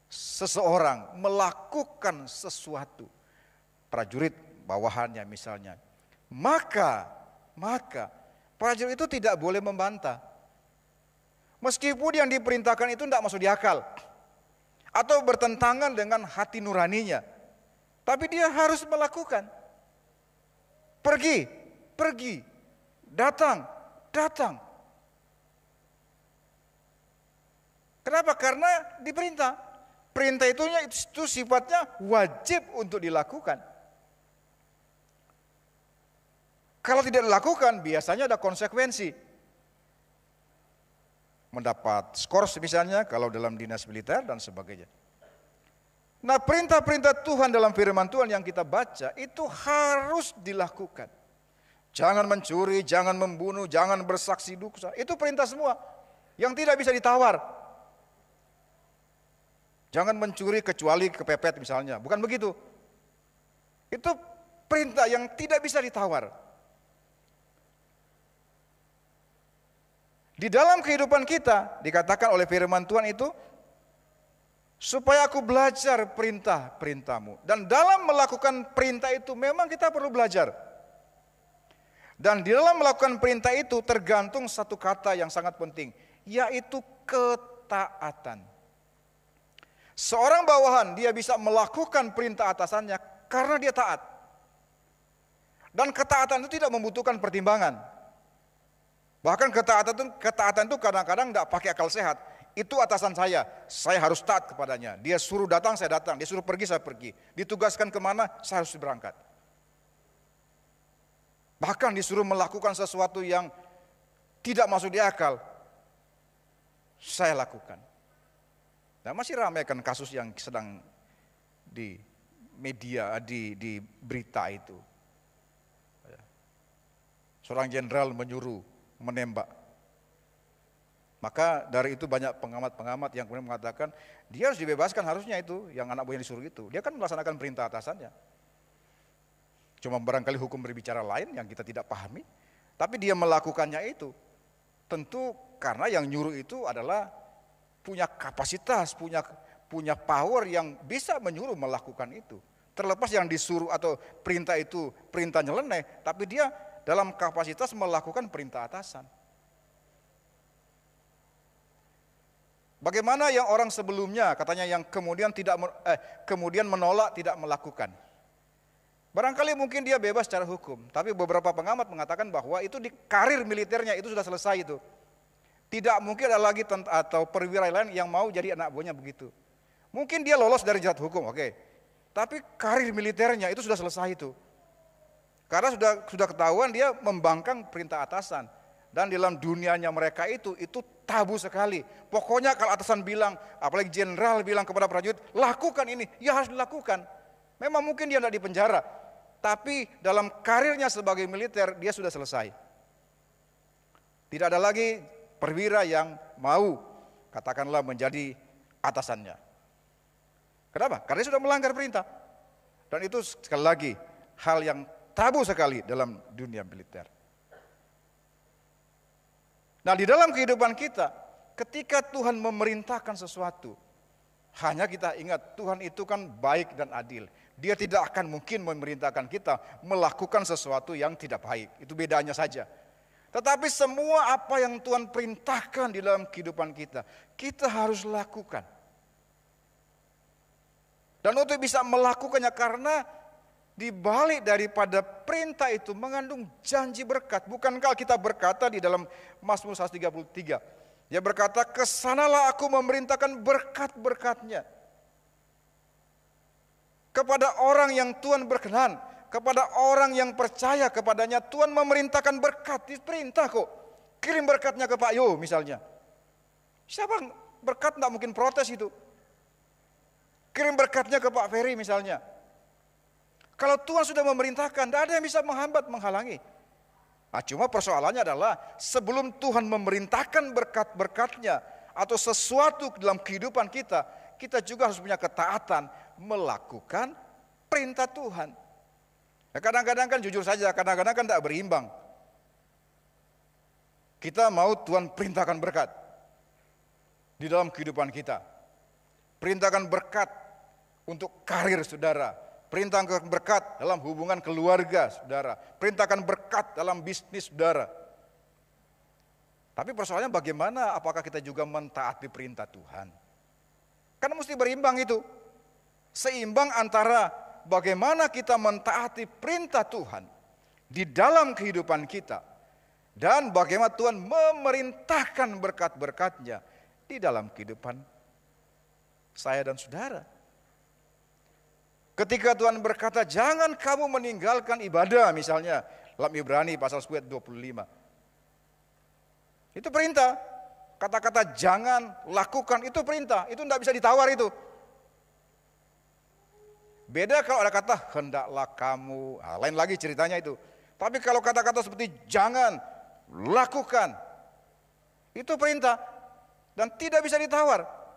seseorang melakukan sesuatu, prajurit bawahannya misalnya, maka prajurit itu tidak boleh membantah. Meskipun yang diperintahkan itu tidak masuk di akal atau bertentangan dengan hati nuraninya, tapi dia harus melakukan. Pergi, datang. Kenapa? Karena diperintah. Perintah itu sifatnya wajib untuk dilakukan. Kalau tidak dilakukan, biasanya ada konsekuensi. Mendapat skors misalnya kalau dalam dinas militer dan sebagainya. Nah, perintah-perintah Tuhan dalam firman Tuhan yang kita baca itu harus dilakukan. Jangan mencuri, jangan membunuh, jangan bersaksi dusta. Itu perintah semua yang tidak bisa ditawar. Jangan mencuri kecuali kepepet misalnya, bukan begitu. Itu perintah yang tidak bisa ditawar. Di dalam kehidupan kita dikatakan oleh firman Tuhan itu supaya aku belajar perintah-perintahmu. Dan dalam melakukan perintah itu memang kita perlu belajar. Dan di dalam melakukan perintah itu tergantung satu kata yang sangat penting, yaitu ketaatan. Seorang bawahan dia bisa melakukan perintah atasannya karena dia taat. Dan ketaatan itu tidak membutuhkan pertimbangan. Bahkan ketaatan itu kadang-kadang tidak pakai akal sehat. Itu atasan saya harus taat kepadanya. Dia suruh datang, saya datang. Dia suruh pergi, saya pergi. Ditugaskan kemana, saya harus berangkat. Bahkan disuruh melakukan sesuatu yang tidak masuk di akal, saya lakukan. Nah, masih ramai kan kasus yang sedang di media, di berita itu. Seorang jenderal menyuruh menembak. Maka dari itu banyak pengamat-pengamat yang kemudian mengatakan dia harus dibebaskan, harusnya itu yang anak buahnya disuruh itu. Dia kan melaksanakan perintah atasannya. Cuma barangkali hukum berbicara lain yang kita tidak pahami, tapi dia melakukannya itu. Tentu karena yang nyuruh itu adalah punya kapasitas, punya power yang bisa menyuruh melakukan itu. Terlepas yang disuruh atau perintah itu perintah nyeleneh, tapi dia dalam kapasitas melakukan perintah atasan. Bagaimana yang orang sebelumnya katanya yang kemudian menolak tidak melakukan. Barangkali mungkin dia bebas secara hukum, tapi beberapa pengamat mengatakan bahwa itu di karir militernya itu sudah selesai itu. Tidak mungkin ada lagi atau perwira lain yang mau jadi anak buahnya begitu. Mungkin dia lolos dari jerat hukum, oke. Tapi karir militernya itu sudah selesai itu. Karena sudah ketahuan dia membangkang perintah atasan. Dan dalam dunianya mereka itu tabu sekali. Pokoknya kalau atasan bilang, apalagi jenderal bilang kepada prajurit, lakukan ini, ya harus dilakukan. Memang mungkin dia tidak dipenjara, tapi dalam karirnya sebagai militer dia sudah selesai. Tidak ada lagi perwira yang mau, katakanlah menjadi atasannya. Kenapa? Karena dia sudah melanggar perintah. Dan itu sekali lagi hal yang tabu sekali dalam dunia militer. Nah, di dalam kehidupan kita, ketika Tuhan memerintahkan sesuatu, Hanya kita ingat Tuhan itu kan baik dan adil. Dia tidak akan mungkin memerintahkan kita melakukan sesuatu yang tidak baik. Itu bedanya saja. Tetapi semua apa yang Tuhan perintahkan di dalam kehidupan kita, kita harus lakukan. Dan untuk bisa melakukannya karena di balik daripada perintah itu mengandung janji berkat. Bukankah kita berkata di dalam Mazmur 133. Dia berkata, kesanalah aku memerintahkan berkat-berkatnya. Kepada orang yang Tuhan berkenan, kepada orang yang percaya kepadanya, Tuhan memerintahkan berkat. Diperintah kok. Kirim berkatnya ke Pak Yo misalnya. Siapa berkat tidak mungkin protes itu. Kirim berkatnya ke Pak Ferry misalnya. Kalau Tuhan sudah memerintahkan, tidak ada yang bisa menghambat, menghalangi. Nah, cuma persoalannya adalah sebelum Tuhan memerintahkan berkat-berkatnya atau sesuatu dalam kehidupan kita, kita juga harus punya ketaatan melakukan perintah Tuhan. Nah, kadang-kadang kan jujur saja, kadang-kadang kan tidak berimbang. Kita mau Tuhan perintahkan berkat di dalam kehidupan kita. Perintahkan berkat untuk karir saudara. Perintahkan berkat dalam hubungan keluarga saudara. Perintahkan berkat dalam bisnis saudara. Tapi persoalannya bagaimana apakah kita juga mentaati perintah Tuhan? Kan mesti berimbang itu. Seimbang antara bagaimana kita mentaati perintah Tuhan di dalam kehidupan kita. Dan bagaimana Tuhan memerintahkan berkat-berkatnya di dalam kehidupan saya dan saudara. Ketika Tuhan berkata, jangan kamu meninggalkan ibadah misalnya. Dalam Ibrani pasal 10 ayat 25. Itu perintah. Kata-kata jangan, lakukan, itu perintah. Itu tidak bisa ditawar itu. Beda kalau ada kata, hendaklah kamu. Nah, lain lagi ceritanya itu. Tapi kalau kata-kata seperti jangan, lakukan. Itu perintah. Dan tidak bisa ditawar.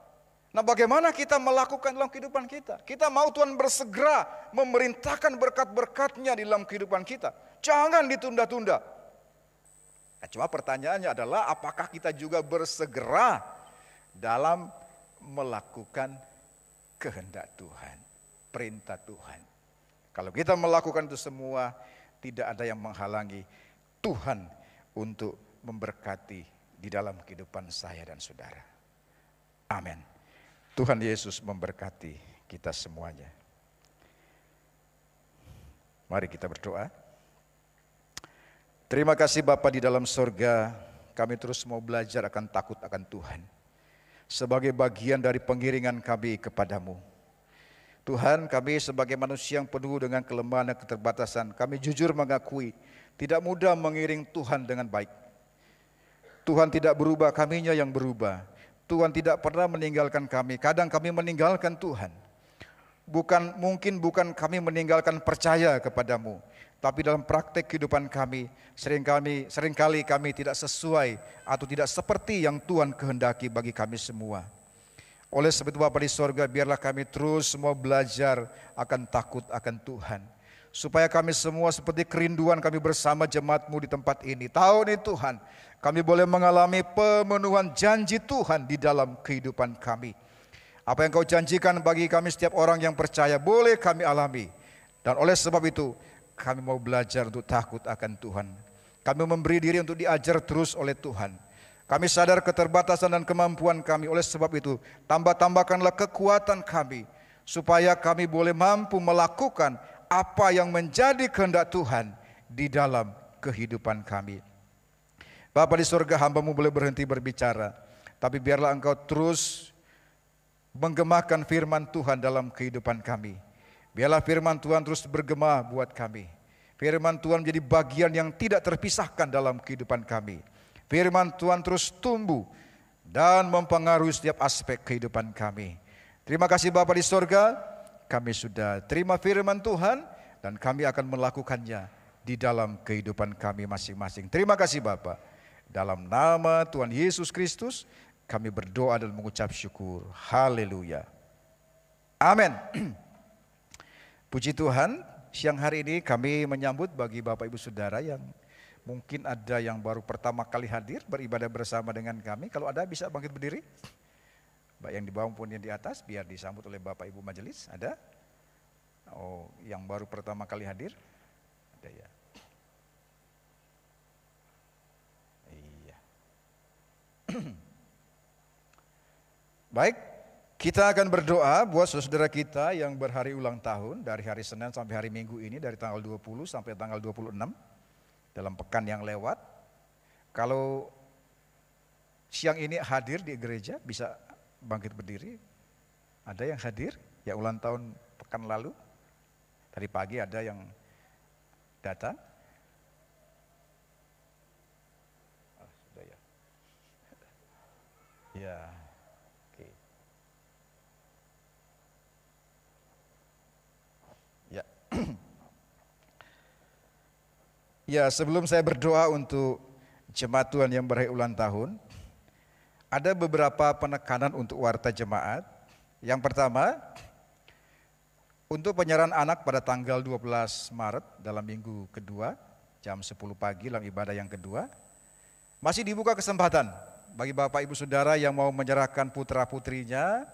Nah, bagaimana kita melakukan dalam kehidupan kita? Kita mau Tuhan bersegera memerintahkan berkat-berkatnya di dalam kehidupan kita. Jangan ditunda-tunda. Nah, cuma pertanyaannya adalah apakah kita juga bersegera dalam melakukan kehendak Tuhan, perintah Tuhan. Kalau kita melakukan itu semua, tidak ada yang menghalangi Tuhan untuk memberkati di dalam kehidupan saya dan saudara. Amin. Tuhan Yesus memberkati kita semuanya. Mari kita berdoa. Terima kasih Bapa di dalam surga, kami terus mau belajar akan takut akan Tuhan. Sebagai bagian dari pengiringan kami kepadamu. Tuhan, kami sebagai manusia yang penuh dengan kelemahan dan keterbatasan, kami jujur mengakui tidak mudah mengiring Tuhan dengan baik. Tuhan tidak berubah, kaminya yang berubah. Tuhan tidak pernah meninggalkan kami. Kadang kami meninggalkan Tuhan. Bukan kami meninggalkan percaya kepadamu. Tapi dalam praktek kehidupan kami, seringkali kami tidak sesuai atau tidak seperti yang Tuhan kehendaki bagi kami semua. Oleh sebab itu Bapa di sorga, biarlah kami terus semua belajar akan takut akan Tuhan. Supaya kami semua seperti kerinduan kami bersama jemaat-Mu di tempat ini. Tahun ini Tuhan, kami boleh mengalami pemenuhan janji Tuhan di dalam kehidupan kami. Apa yang Kau janjikan bagi kami setiap orang yang percaya boleh kami alami. Dan oleh sebab itu kami mau belajar untuk takut akan Tuhan. Kami memberi diri untuk diajar terus oleh Tuhan. Kami sadar keterbatasan dan kemampuan kami. Oleh sebab itu tambahkanlah kekuatan kami. Supaya kami boleh mampu melakukan apa yang menjadi kehendak Tuhan di dalam kehidupan kami. Bapa di surga, hamba-Mu boleh berhenti berbicara, tapi biarlah Engkau terus menggemakan firman Tuhan dalam kehidupan kami. Biarlah firman Tuhan terus bergema buat kami. Firman Tuhan menjadi bagian yang tidak terpisahkan dalam kehidupan kami. Firman Tuhan terus tumbuh dan mempengaruhi setiap aspek kehidupan kami. Terima kasih Bapa di surga, kami sudah terima firman Tuhan dan kami akan melakukannya di dalam kehidupan kami masing-masing. Terima kasih Bapa. Dalam nama Tuhan Yesus Kristus kami berdoa dan mengucap syukur. Haleluya. Amin. Puji Tuhan, siang hari ini kami menyambut bagi Bapak Ibu Saudara yang mungkin ada yang baru pertama kali hadir beribadah bersama dengan kami. Kalau ada bisa bangkit berdiri. Baik yang di bawah maupun yang di atas, biar disambut oleh Bapak Ibu Majelis. Ada? Oh, yang baru pertama kali hadir? Ada ya. Iya. Baik, kita akan berdoa buat saudara kita yang berhari ulang tahun dari hari Senin sampai hari Minggu ini, dari tanggal 20 sampai tanggal 26 dalam pekan yang lewat. Kalau siang ini hadir di gereja, bisa bangkit berdiri. Ada yang hadir yang ulang tahun pekan lalu? Tadi pagi ada yang datang? Oh, sudah ya. Ya. Oke. Ya. Ya, sebelum saya berdoa untuk jemaat Tuhan yang berhari ulang tahun, ada beberapa penekanan untuk warta jemaat. Yang pertama, untuk penyerahan anak pada tanggal 12 Maret dalam minggu kedua, jam 10 pagi dalam ibadah yang kedua, masih dibuka kesempatan bagi Bapak Ibu Saudara yang mau menyerahkan putra-putrinya,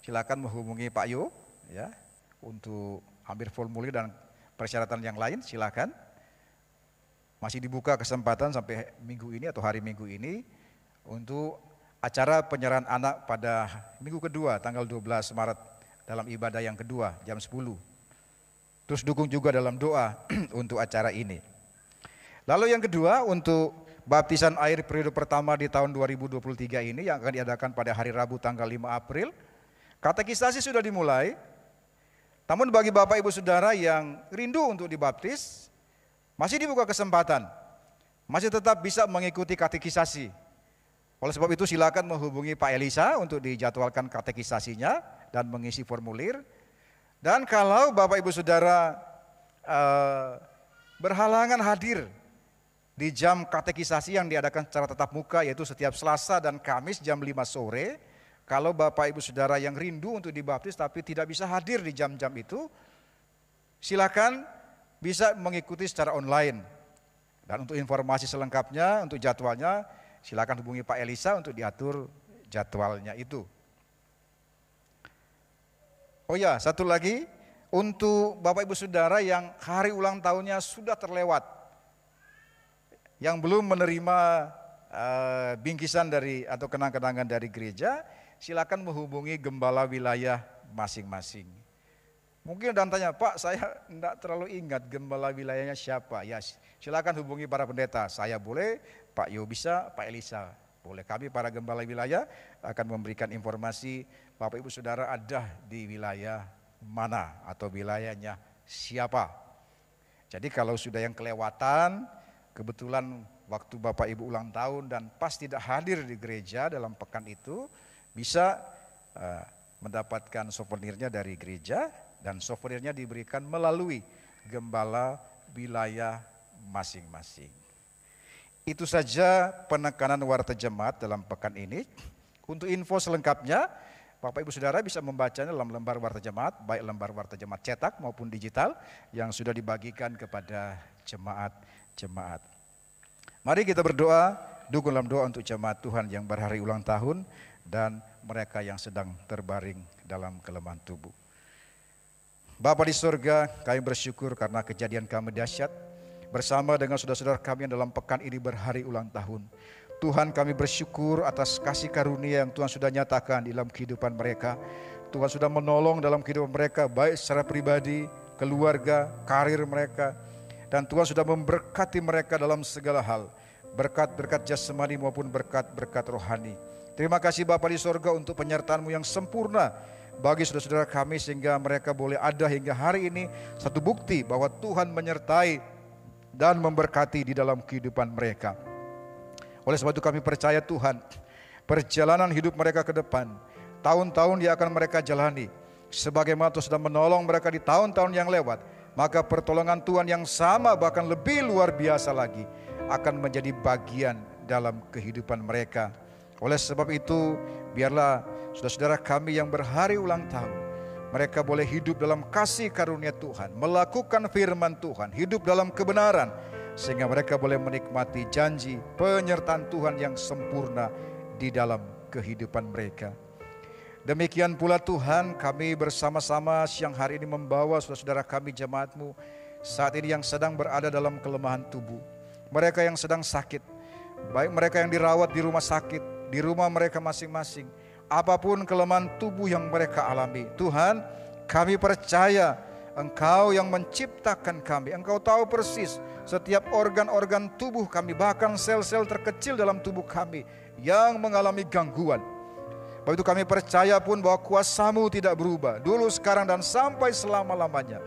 silakan menghubungi Pak Yo ya, untuk ambil formulir dan persyaratan yang lain, silakan. Masih dibuka kesempatan sampai minggu ini atau hari Minggu ini untuk acara penyerahan anak pada minggu kedua tanggal 12 Maret dalam ibadah yang kedua jam 10. Terus dukung juga dalam doa untuk acara ini. Lalu yang kedua, untuk baptisan air periode pertama di tahun 2023 ini yang akan diadakan pada hari Rabu tanggal 5 April. Katekisasi sudah dimulai. Namun bagi Bapak Ibu Saudara yang rindu untuk dibaptis, masih dibuka kesempatan. Masih tetap bisa mengikuti katekisasi. Oleh sebab itu silakan menghubungi Pak Elisa untuk dijadwalkan katekisasinya dan mengisi formulir. Dan kalau Bapak Ibu Saudara berhalangan hadir di jam katekisasi yang diadakan secara tatap muka, yaitu setiap Selasa dan Kamis jam 5 sore, kalau Bapak Ibu Saudara yang rindu untuk dibaptis tapi tidak bisa hadir di jam-jam itu, silakan bisa mengikuti secara online. Dan untuk informasi selengkapnya, untuk jadwalnya, silakan hubungi Pak Elisa untuk diatur jadwalnya itu. Oh ya, satu lagi, untuk Bapak Ibu Saudara yang hari ulang tahunnya sudah terlewat, yang belum menerima bingkisan dari atau kenang-kenangan dari gereja, silakan menghubungi gembala wilayah masing-masing. Mungkin ada yang tanya, Pak, saya tidak terlalu ingat gembala wilayahnya siapa. Ya, silakan hubungi para pendeta. Saya boleh, Pak Yo bisa, Pak Elisa boleh. Kami para gembala wilayah akan memberikan informasi Bapak Ibu Saudara ada di wilayah mana atau wilayahnya siapa. Jadi kalau sudah yang kelewatan, kebetulan waktu Bapak Ibu ulang tahun dan pas tidak hadir di gereja dalam pekan itu, bisa mendapatkan souvenirnya dari gereja. Dan souvenirnya diberikan melalui gembala wilayah masing-masing. Itu saja penekanan warta jemaat dalam pekan ini. Untuk info selengkapnya, Bapak Ibu Saudara bisa membacanya dalam lembar warta jemaat, baik lembar warta jemaat cetak maupun digital yang sudah dibagikan kepada jemaat-jemaat. Mari kita berdoa, dukung dalam doa untuk jemaat Tuhan yang berhari ulang tahun dan mereka yang sedang terbaring dalam kelemahan tubuh. Bapa di surga, kami bersyukur karena kejadian kami dahsyat bersama dengan saudara-saudara kami yang dalam pekan ini berhari ulang tahun. Tuhan, kami bersyukur atas kasih karunia yang Tuhan sudah nyatakan di dalam kehidupan mereka. Tuhan sudah menolong dalam kehidupan mereka, baik secara pribadi, keluarga, karir mereka. Dan Tuhan sudah memberkati mereka dalam segala hal, berkat-berkat jasmani maupun berkat-berkat rohani. Terima kasih Bapa di surga untuk penyertaan-Mu yang sempurna bagi saudara-saudara kami, sehingga mereka boleh ada hingga hari ini, satu bukti bahwa Tuhan menyertai dan memberkati di dalam kehidupan mereka. Oleh sebab itu kami percaya Tuhan, perjalanan hidup mereka ke depan, tahun-tahun yang akan mereka jalani, sebagaimana Tuhan sudah menolong mereka di tahun-tahun yang lewat, maka pertolongan Tuhan yang sama bahkan lebih luar biasa lagi akan menjadi bagian dalam kehidupan mereka. Oleh sebab itu, biarlah saudara-saudara kami yang berhari ulang tahun, mereka boleh hidup dalam kasih karunia Tuhan, melakukan firman Tuhan, hidup dalam kebenaran, sehingga mereka boleh menikmati janji penyertaan Tuhan yang sempurna di dalam kehidupan mereka. Demikian pula Tuhan, kami bersama-sama siang hari ini membawa saudara-saudara kami jemaat-Mu saat ini yang sedang berada dalam kelemahan tubuh. Mereka yang sedang sakit, baik mereka yang dirawat di rumah sakit, di rumah mereka masing-masing. Apapun kelemahan tubuh yang mereka alami, Tuhan, kami percaya Engkau yang menciptakan kami. Engkau tahu persis setiap organ-organ tubuh kami, bahkan sel-sel terkecil dalam tubuh kami yang mengalami gangguan. Sebab itu kami percaya pun bahwa kuasa-Mu tidak berubah, dulu, sekarang, dan sampai selama-lamanya.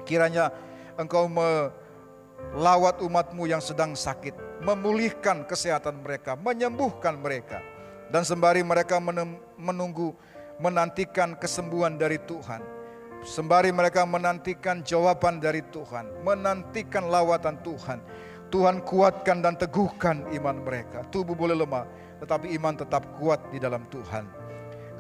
Kiranya Engkau melawat umat-Mu yang sedang sakit, memulihkan kesehatan mereka, menyembuhkan mereka. Dan sembari mereka menantikan kesembuhan dari Tuhan, sembari mereka menantikan jawaban dari Tuhan, menantikan lawatan Tuhan, Tuhan kuatkan dan teguhkan iman mereka. Tubuh boleh lemah, tetapi iman tetap kuat di dalam Tuhan.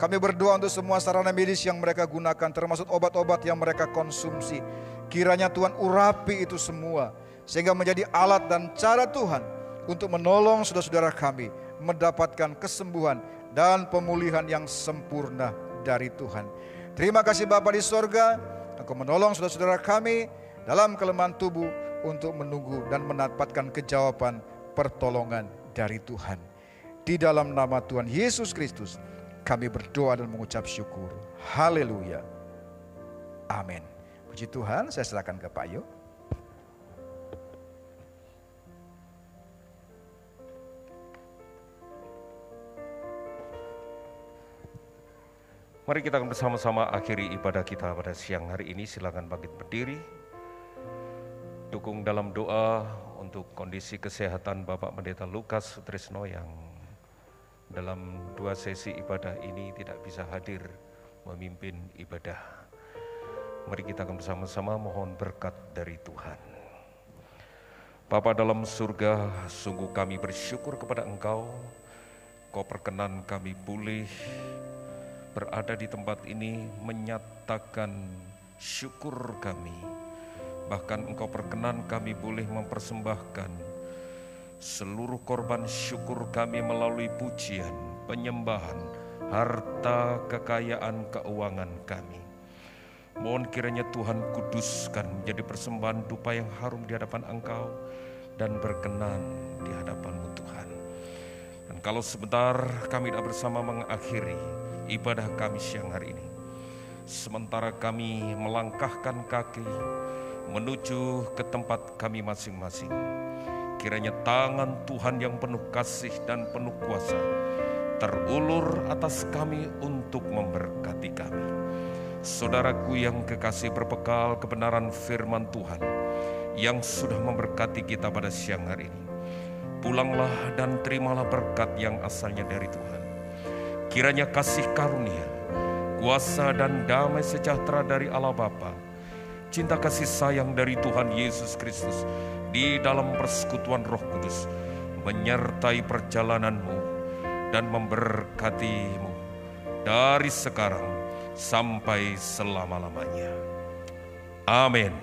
Kami berdoa untuk semua sarana medis yang mereka gunakan, termasuk obat-obat yang mereka konsumsi. Kiranya Tuhan urapi itu semua, sehingga menjadi alat dan cara Tuhan untuk menolong saudara-saudara kami mendapatkan kesembuhan dan pemulihan yang sempurna dari Tuhan. Terima kasih Bapa di sorga, Engkau menolong saudara-saudara kami dalam kelemahan tubuh untuk menunggu dan mendapatkan kejawaban pertolongan dari Tuhan. Di dalam nama Tuhan Yesus Kristus kami berdoa dan mengucap syukur. Haleluya. Amin. Puji Tuhan, saya serahkan ke Pak Yo. Mari kita akan bersama-sama akhiri ibadah kita pada siang hari ini. Silakan bangkit berdiri. Dukung dalam doa untuk kondisi kesehatan Bapak Pendeta Lukas Sutrisno yang dalam 2 sesi ibadah ini tidak bisa hadir memimpin ibadah. Mari kita akan bersama-sama mohon berkat dari Tuhan. Bapa dalam surga, sungguh kami bersyukur kepada Engkau. Kau perkenan kami pulih berada di tempat ini menyatakan syukur kami. Bahkan Engkau perkenan kami boleh mempersembahkan seluruh korban syukur kami melalui pujian, penyembahan, harta, kekayaan, keuangan kami. Mohon kiranya Tuhan kuduskan menjadi persembahan dupa yang harum di hadapan Engkau dan berkenan di hadapan-Mu Tuhan. Dan kalau sebentar kami tidak bersama mengakhiri ibadah kami siang hari ini, sementara kami melangkahkan kaki menuju ke tempat kami masing-masing, kiranya tangan Tuhan yang penuh kasih dan penuh kuasa terulur atas kami untuk memberkati kami. Saudaraku yang kekasih, berbekal kebenaran firman Tuhan yang sudah memberkati kita pada siang hari ini, pulanglah dan terimalah berkat yang asalnya dari Tuhan. Kiranya kasih karunia, kuasa dan damai sejahtera dari Allah Bapa, cinta kasih sayang dari Tuhan Yesus Kristus di dalam persekutuan Roh Kudus menyertai perjalananmu dan memberkatimu dari sekarang sampai selama-lamanya. Amin.